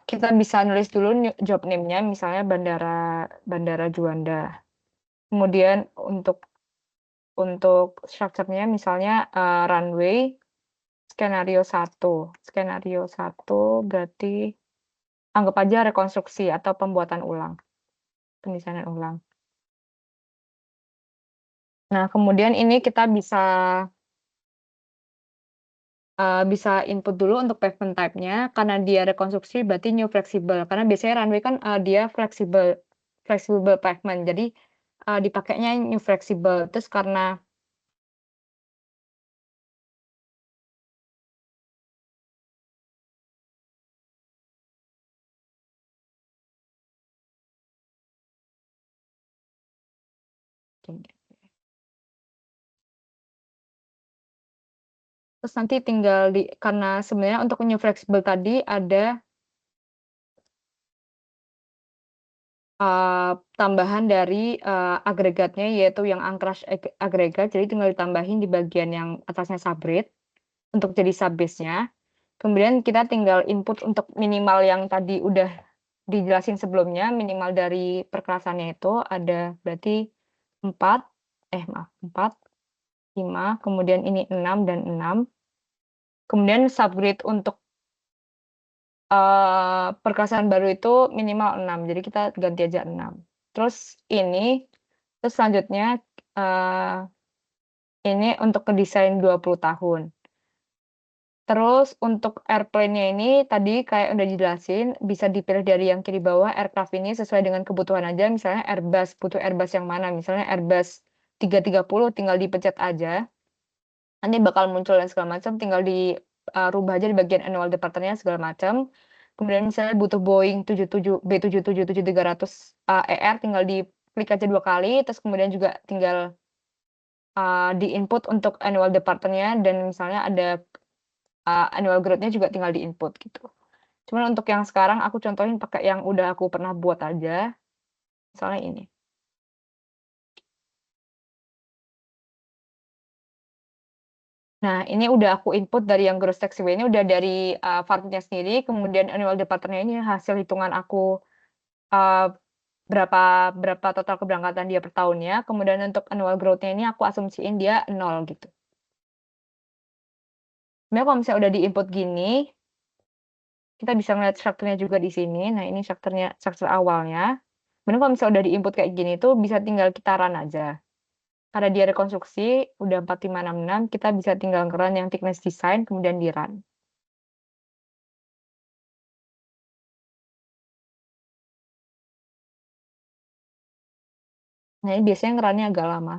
Speaker 4: kita bisa nulis dulu job name-nya, misalnya Bandara Juanda. Kemudian untuk structure-nya misalnya runway skenario 1. Skenario 1 berarti anggap aja rekonstruksi atau pembuatan ulang, pendesainan ulang. Nah, kemudian ini kita bisa input dulu untuk pavement type-nya, karena dia rekonstruksi berarti new flexible, karena biasanya runway kan dia flexible pavement, jadi dipakainya new flexible. Terus karena terus nanti tinggal karena sebenarnya untuk new flexible tadi ada tambahan dari agregatnya, yaitu yang uncrush agregat, jadi tinggal ditambahin di bagian yang atasnya subbase untuk jadi subbase-nya. Kemudian kita tinggal input untuk minimal yang tadi udah dijelasin sebelumnya, minimal dari perkerasannya itu ada berarti 4, 5, kemudian ini 6 dan 6. Kemudian subgrade untuk perkerasan baru itu minimal 6, jadi kita ganti aja 6. Terus selanjutnya ini untuk ngedesain 20 tahun. Terus untuk airplane-nya ini tadi kayak udah dijelasin, bisa dipilih dari yang kiri bawah, aircraft ini sesuai dengan kebutuhan aja, misalnya Airbus, butuh Airbus yang mana, misalnya Airbus 330 tinggal dipencet aja, nanti bakal muncul dan segala macam, tinggal rubah aja di bagian annual departure-nya segala macam. Kemudian misalnya butuh Boeing B777-300 ER, tinggal diklik aja 2 kali, terus kemudian juga tinggal di-input untuk annual departure-nya, dan misalnya ada annual growth-nya juga tinggal di-input gitu. Cuman untuk yang sekarang aku contohin pakai yang udah aku pernah buat aja, misalnya ini. Nah, ini udah aku input dari yang gross taxiway, ini udah dari Farfieldnya sendiri, kemudian annual departure-nya ini hasil hitungan aku berapa total keberangkatan dia per tahunnya, kemudian untuk annual growth-nya ini aku asumsiin dia 0 gitu. Sebenarnya kalau misalnya udah di-input gini, kita bisa ngeliat strukturnya juga di sini. Nah, ini struktur awalnya. Kemudian kalau misalnya udah di-input kayak gini tuh bisa tinggal kita run aja. Karena dia rekonstruksi, udah 4566, kita bisa tinggal nge-run yang thickness design, kemudian di-run. Nah, ini biasanya nge-run-nya agak lama.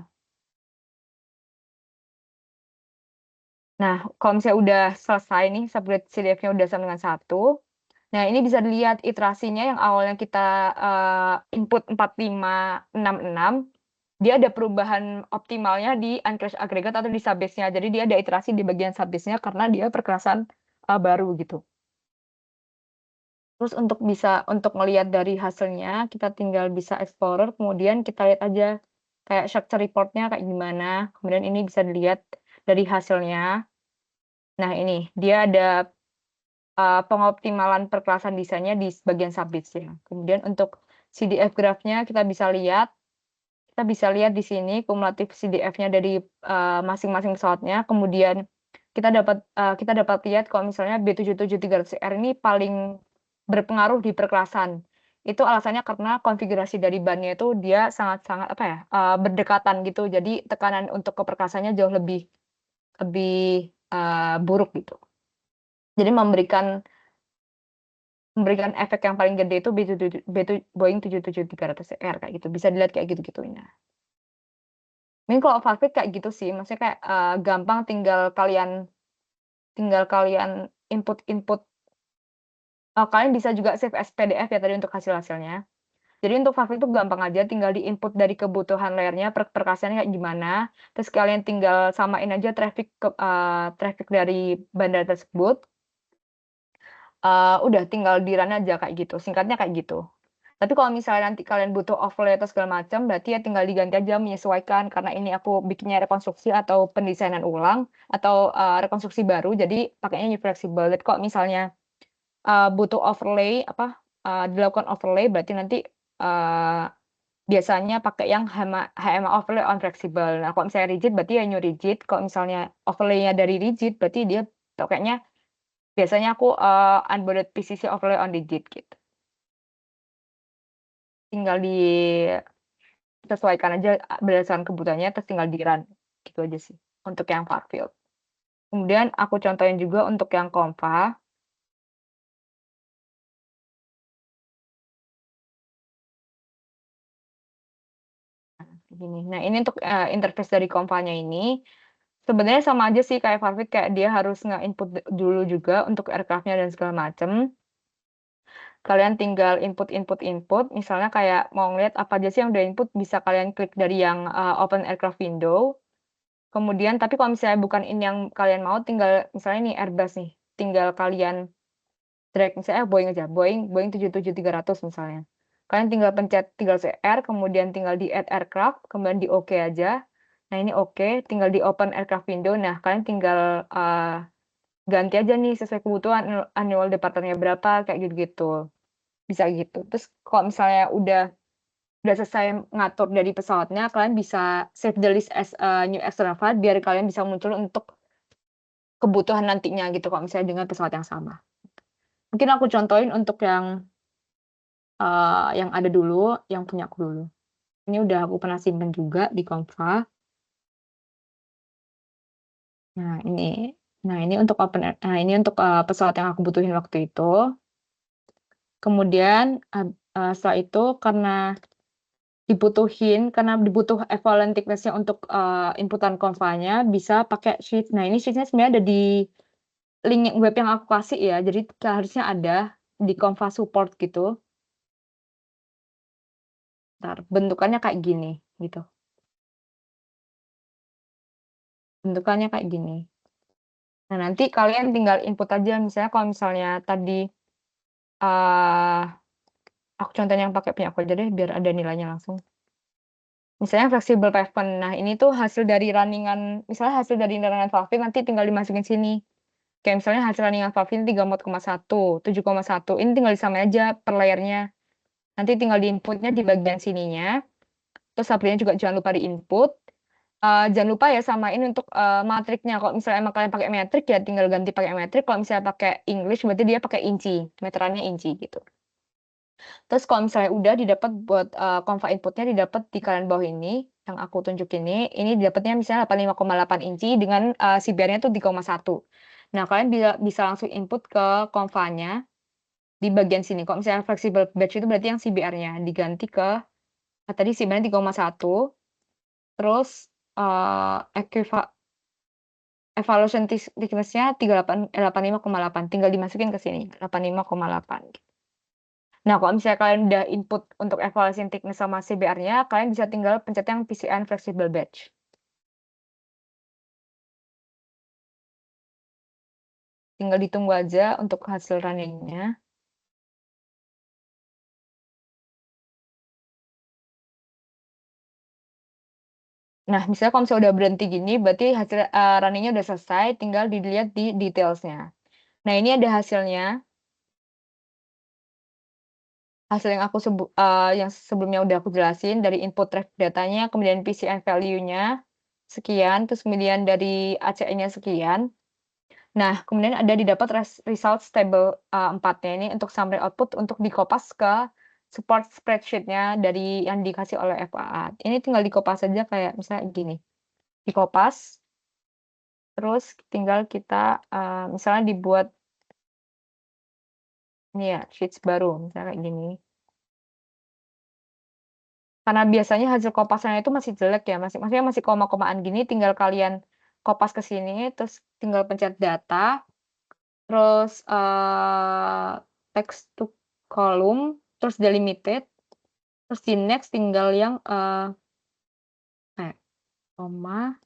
Speaker 4: Nah, kalau misalnya udah selesai nih, subgrade CDF-nya udah sama dengan 1. Nah, ini bisa dilihat iterasinya yang awalnya kita input 4566, dia ada perubahan optimalnya di unclash agregat atau di subbase-nya. Jadi dia ada iterasi di bagian subbase-nya karena dia perkerasan baru gitu. Terus untuk ngelihat dari hasilnya, kita tinggal bisa explorer, kemudian kita lihat aja kayak structure report-nya kayak gimana. Kemudian ini bisa dilihat dari hasilnya. Nah, ini dia ada pengoptimalan perkerasan desainnya di bagian subbase-nya. Kemudian untuk CDF graph-nya kita bisa lihat di sini kumulatif CDF-nya dari masing-masing pesawatnya. Kemudian kita dapat lihat kalau misalnya B77300R ini paling berpengaruh di perkerasan. Itu alasannya karena konfigurasi dari bannya itu dia sangat-sangat berdekatan gitu. Jadi tekanan untuk keperkerasannya jauh lebih buruk gitu. Jadi memberikan efek yang paling gede itu Boeing 777-300R kayak gitu. Bisa dilihat kayak gitu-gitunya. Mungkin kalau Farfetch kayak gitu sih, maksudnya kayak gampang tinggal kalian input. Kalian bisa juga save as PDF ya tadi untuk hasil-hasilnya. Jadi untuk Farfetch itu gampang aja, tinggal di input dari kebutuhan layarnya, perkerasannya kayak gimana, terus kalian tinggal samain aja traffic dari bandara tersebut. Udah tinggal di-run aja kayak gitu, singkatnya kayak gitu. Tapi kalau misalnya nanti kalian butuh overlay atau segala macam, berarti ya tinggal diganti aja menyesuaikan karena ini aku bikinnya rekonstruksi atau pendesainan ulang atau rekonstruksi baru, jadi pakainya new flexible. Jadi kalau misalnya butuh overlay dilakukan overlay, berarti nanti biasanya pakai yang HMA overlay on flexible. Nah, kalau misalnya rigid berarti ya new rigid. Kalau misalnya overlay-nya dari rigid, berarti dia pakainya biasanya aku unbounded PCC overlay on rigid gitu. Tinggal disesuaikan aja berdasarkan kebutuhannya, terus tinggal di-run. Gitu aja sih untuk yang far field. Kemudian aku contohin juga untuk yang Conva. Nah, ini untuk interface dari Conva-nya ini. Sebenarnya sama aja sih kayak Farfetch, kayak dia harus nge-input dulu juga untuk aircraft-nya dan segala macam. Kalian tinggal input. Misalnya kayak mau ngeliat apa aja sih yang udah input, bisa kalian klik dari yang open aircraft window. Kemudian, tapi kalau misalnya bukan ini yang kalian mau, tinggal misalnya ini Airbus nih, tinggal kalian drag misalnya Boeing aja, Boeing 777-300 misalnya. Kalian tinggal pencet 300R, kemudian tinggal di add aircraft, kemudian di OK aja. Nah, ini OK, tinggal di open aircraft window. Nah, kalian tinggal ganti aja nih sesuai kebutuhan annual departure-nya berapa, kayak gitu-gitu. Bisa gitu. Terus kalau misalnya udah selesai ngatur dari pesawatnya, kalian bisa save the list as a new external file biar kalian bisa muncul untuk kebutuhan nantinya gitu kalau misalnya dengan pesawat yang sama. Mungkin aku contohin untuk yang ada dulu, yang punya aku dulu. Ini udah aku pernah simpen juga di Conva. Nah, ini untuk pesawat yang aku butuhin waktu itu. Kemudian setelah itu karena dibutuh equivalent thickness-nya untuk inputan Conva-nya bisa pakai sheet. Nah, ini sheet-nya sebenarnya ada di link web yang aku kasih ya. Jadi harusnya ada di Conva support gitu. Bentar, bentukannya kayak gini gitu. Bentukannya kayak gini. Nah, nanti kalian tinggal input aja misalnya kalau misalnya tadi aku contohnya yang pakai punya aku aja deh biar ada nilainya langsung. Misalnya flexible pavement. Nah, ini tuh hasil dari runningan Farfetch nanti tinggal dimasukin sini. Kayak misalnya hasil runningan Farfetch 3.1, 7.1. Ini tinggal disamain aja per layernya. Nanti tinggal di inputnya di bagian sininya. Terus subline juga jangan lupa di input. Jangan lupa ya samain untuk matriknya. Kalau misalnya emang kalian pakai metrik ya tinggal ganti pakai metrik. Kalau misalnya pakai English berarti dia pakai inci. Meterannya inci gitu. Terus kalau misalnya udah didapat buat Conva inputnya didapat di kalian bawah ini yang aku tunjuk ini didapatnya misalnya 85,8 inci dengan CBR-nya tuh 3,1. Nah, kalian bisa langsung input ke Conva-nya di bagian sini. Kalau misalnya flexible batch itu berarti yang CBR-nya diganti ke tadi CBR-nya 3,1. Terus evaluation thickness-nya 85,8, tinggal dimasukin ke sini 85,8. Nah, kalau misalnya kalian udah input untuk evaluation thickness sama CBR-nya, kalian bisa tinggal pencet yang PCN flexible batch. Tinggal ditunggu aja untuk hasil running-nya. Nah, misalnya kalau misalnya udah berhenti gini, berarti hasil running-nya udah selesai, tinggal dilihat di details-nya. Nah, ini ada hasilnya. Hasil yang yang sebelumnya udah aku jelasin, dari input ref datanya, kemudian PCN value-nya sekian, terus kemudian dari ACE-nya sekian. Nah, kemudian ada didapat result table 4-nya ini untuk summary output untuk dikopas ke support spreadsheet-nya dari yang dikasih oleh FAA. Ini tinggal dikopas saja kayak misalnya gini. Dikopas, terus tinggal kita misalnya dibuat ini ya, sheets baru, misalnya kayak gini. Karena biasanya hasil kopasannya itu masih jelek ya, maksudnya masih koma-komaan gini, tinggal kalian kopas ke sini, terus tinggal pencet data, terus text to column, terus delimited, terus di next tinggal yang koma.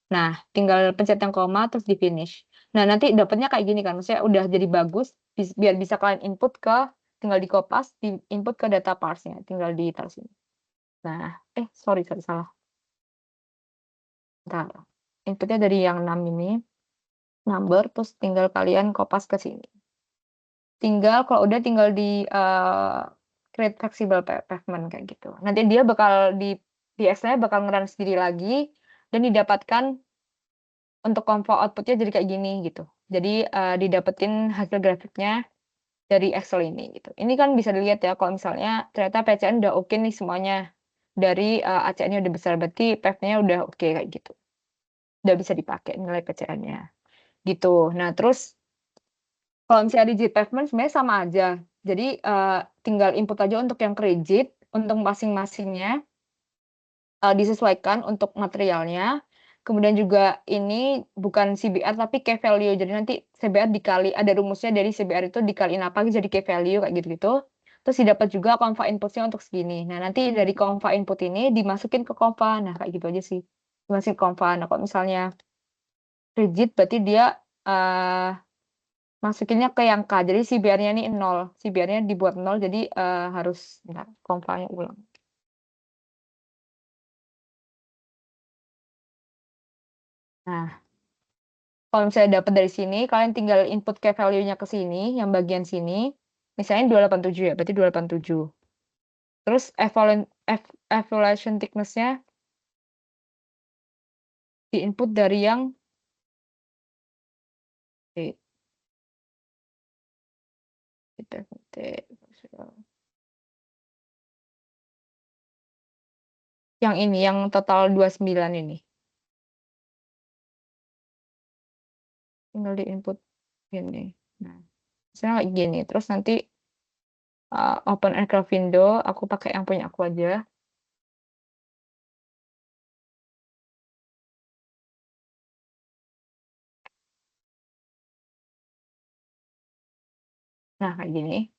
Speaker 4: Nah, tinggal pencet yang koma, terus di finish. Nah, nanti dapatnya kayak gini kan, maksudnya udah jadi bagus, biar bisa kalian input ke, tinggal di kopas, di input ke data parse-nya, tinggal ditaruh sini. Nah, sorry, salah. Bentar. Inputnya dari yang 6 ini, number, terus tinggal kalian kopas ke sini. Tinggal, kalau udah tinggal di create flexible pavement kayak gitu. Nanti dia bakal di Excel bakal ngerun sendiri lagi, dan didapatkan untuk convo outputnya jadi kayak gini gitu. Jadi didapetin hasil grafiknya dari Excel ini gitu. Ini kan bisa dilihat ya, kalau misalnya ternyata PCN udah oke nih semuanya. Dari ACN-nya udah besar, berarti PEV-nya udah oke kayak gitu. Udah bisa dipakai nilai PCN-nya. Gitu. Nah, terus kalau misalnya rigid pavement sebenarnya sama aja. Jadi tinggal input aja untuk yang rigid, untuk masing-masingnya disesuaikan untuk materialnya. Kemudian juga ini bukan CBR tapi key value. Jadi nanti CBR dikali, ada rumusnya dari CBR itu dikaliin apa jadi key value kayak gitu-gitu. Terus didapat juga conva inputnya untuk segini. Nah, nanti dari conva input ini dimasukin ke conva. Nah, kayak gitu aja sih. Dimasukin conva. Nah, kalau misalnya rigid berarti dia masukinnya ke yang K. Jadi CBR-nya ini 0. CBR-nya dibuat 0, jadi harus conva-nya ulang. Nah, kalau misalnya dapat dari sini, kalian tinggal input key value-nya ke sini, yang bagian sini. Misalnya 287 ya, berarti 287. Terus evaluation thickness-nya di input dari yang yang ini, yang total 29 ini. Tinggal di input gini. Nah, misalnya kayak gini. Terus nanti open aircraft window, aku pakai yang punya aku aja. Nah, kayak gini.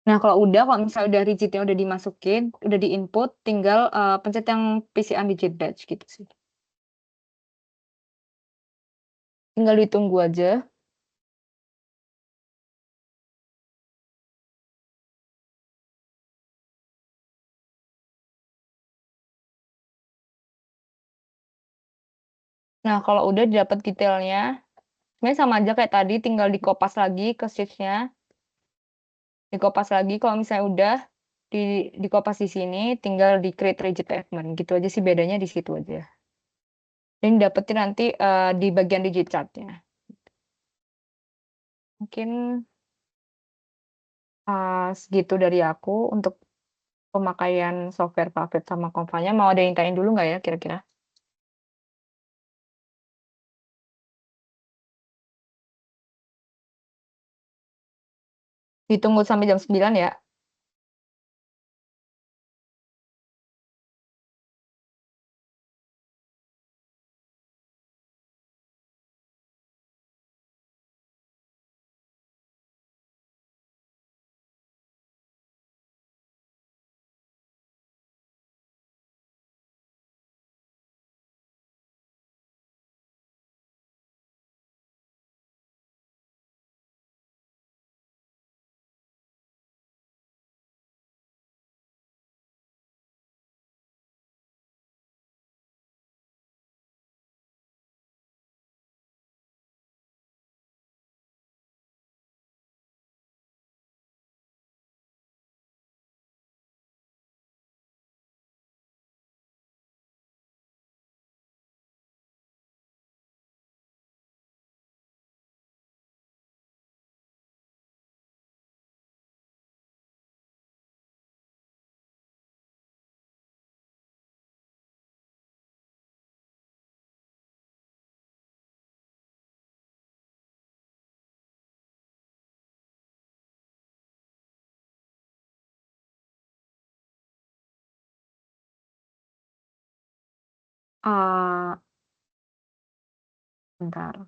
Speaker 4: Nah, kalau misalnya udah rigidnya udah dimasukin, udah di input, tinggal pencet yang PCN rigid batch gitu sih. Tinggal ditunggu aja. Nah, kalau udah didapat detailnya, sebenarnya sama aja kayak tadi, tinggal dikopas lagi ke sheet-nya. Dikopas lagi, kalau misalnya udah dikopas di sini, tinggal di create rigid pavement. Gitu aja sih bedanya di situ aja. Dan dapetin nanti di bagian digit chart-nya. Mungkin segitu dari aku untuk pemakaian software Puppet sama Conva-nya. Mau ada yang tanya dulu nggak ya kira-kira? Ditunggu sampai jam 9 ya. Ah, bentar.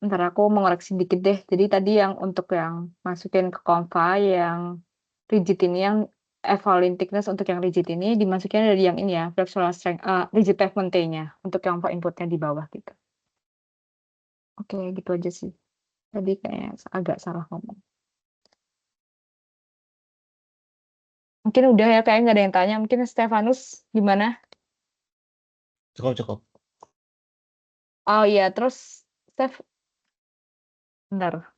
Speaker 4: Bentar aku mau ngoreksi dikit deh. Jadi tadi yang untuk yang masukin ke Confa yang rigid ini, yang evaluating thickness untuk yang rigid ini dimasukin dari yang ini ya, flexural strength, rigid pavement T-nya untuk yang inputnya di bawah gitu. Oke, gitu aja sih. Tadi kayaknya agak salah ngomong. Mungkin udah ya, kayaknya nggak ada yang tanya. Mungkin Stefanus gimana?
Speaker 3: Cukup.
Speaker 4: Oh iya, terus Stef, bentar.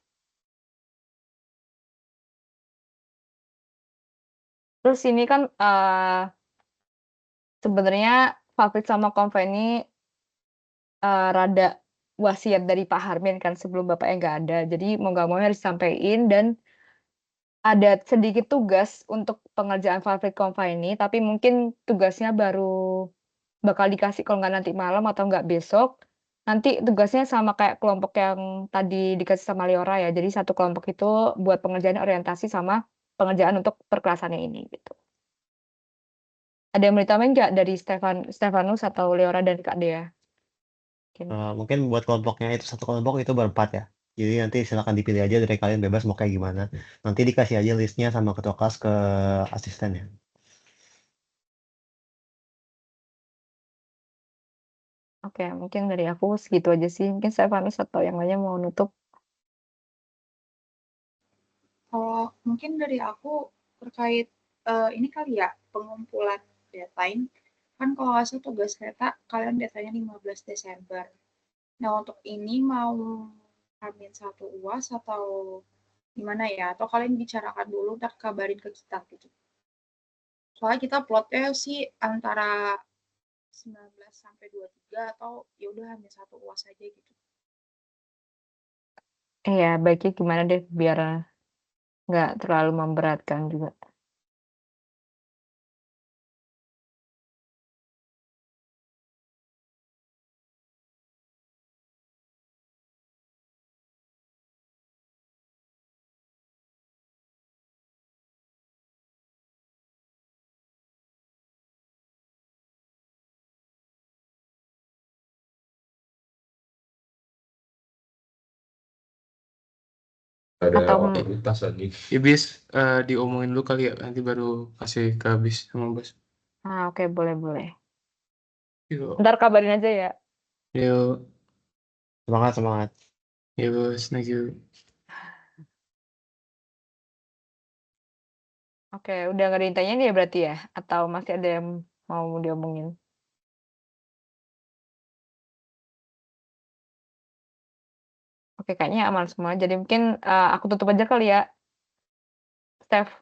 Speaker 4: Terus ini kan sebenarnya Fafrit sama Confa ini rada wasiat dari Pak Harmin kan sebelum bapaknya nggak ada. Jadi mau nggak mau harus disampaikan, dan ada sedikit tugas untuk pengerjaan Fafrit Confa ini, tapi mungkin tugasnya baru bakal dikasih kalau nggak nanti malam atau nggak besok. Nanti tugasnya sama kayak kelompok yang tadi dikasih sama Leora ya. Jadi satu kelompok itu buat pengerjaan orientasi sama pengerjaan untuk perkelasannya ini gitu. Ada yang mau ditambahin nggak dari Stefanus atau Leora dan Kak Dea?
Speaker 3: Mungkin buat kelompoknya itu satu kelompok itu berempat ya. Jadi nanti silakan dipilih aja dari kalian, bebas mau kayak gimana. Nanti dikasih aja listnya sama ketua kelas ke asistennya.
Speaker 4: Oke, mungkin dari aku segitu aja sih. Mungkin Stefanus atau yang lainnya mau nutup.
Speaker 1: Kalau mungkin dari aku terkait ini kali ya, pengumpulan deadline. Kan kalau hasil tugas kereta kalian deadline-nya 15 Desember. Nah, untuk ini mau Amin 1 UAS atau gimana ya? Atau kalian bicarakan dulu, ntar kabarin ke kita gitu. Soalnya kita plotnya sih antara 19 sampai 23 atau ya udah hanya 1 UAS aja gitu.
Speaker 4: Ya, baiknya gimana deh biar nggak terlalu memberatkan juga.
Speaker 5: Ada
Speaker 4: Atau
Speaker 5: otoritas lagi.
Speaker 6: Ibis diomongin dulu kali ya, nanti baru kasih ke Abis sama Bos.
Speaker 4: oke, boleh.
Speaker 6: Yuk,
Speaker 4: Ntar kabarin aja ya.
Speaker 6: yuk,
Speaker 3: Semangat.
Speaker 6: yuk Bos, thank you.
Speaker 4: Oke, udah nggak ada yang tanya nih ya berarti ya? Atau masih ada yang mau diomongin? Oke, kayaknya aman semua. Jadi mungkin aku tutup aja kali ya, Steph.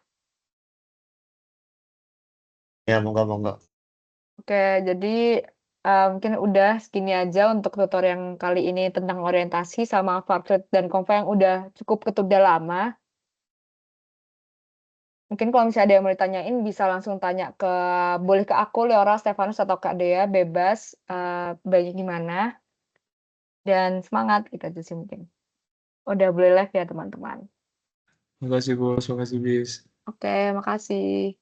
Speaker 3: Ya, moga-moga.
Speaker 4: Oke, jadi mungkin udah segini aja untuk tutor yang kali ini tentang orientasi sama Fafrit dan Confa yang udah cukup ketunda lama. Mungkin kalau misalnya ada yang mau ditanyain bisa langsung tanya boleh ke aku, Leora, Stefanus, atau Kak Dea, bebas. Banyak gimana. Dan semangat, gitu aja sih mungkin. Udah boleh live ya teman-teman.
Speaker 6: Makasih Bos, makasih Bis.
Speaker 4: Oke, makasih.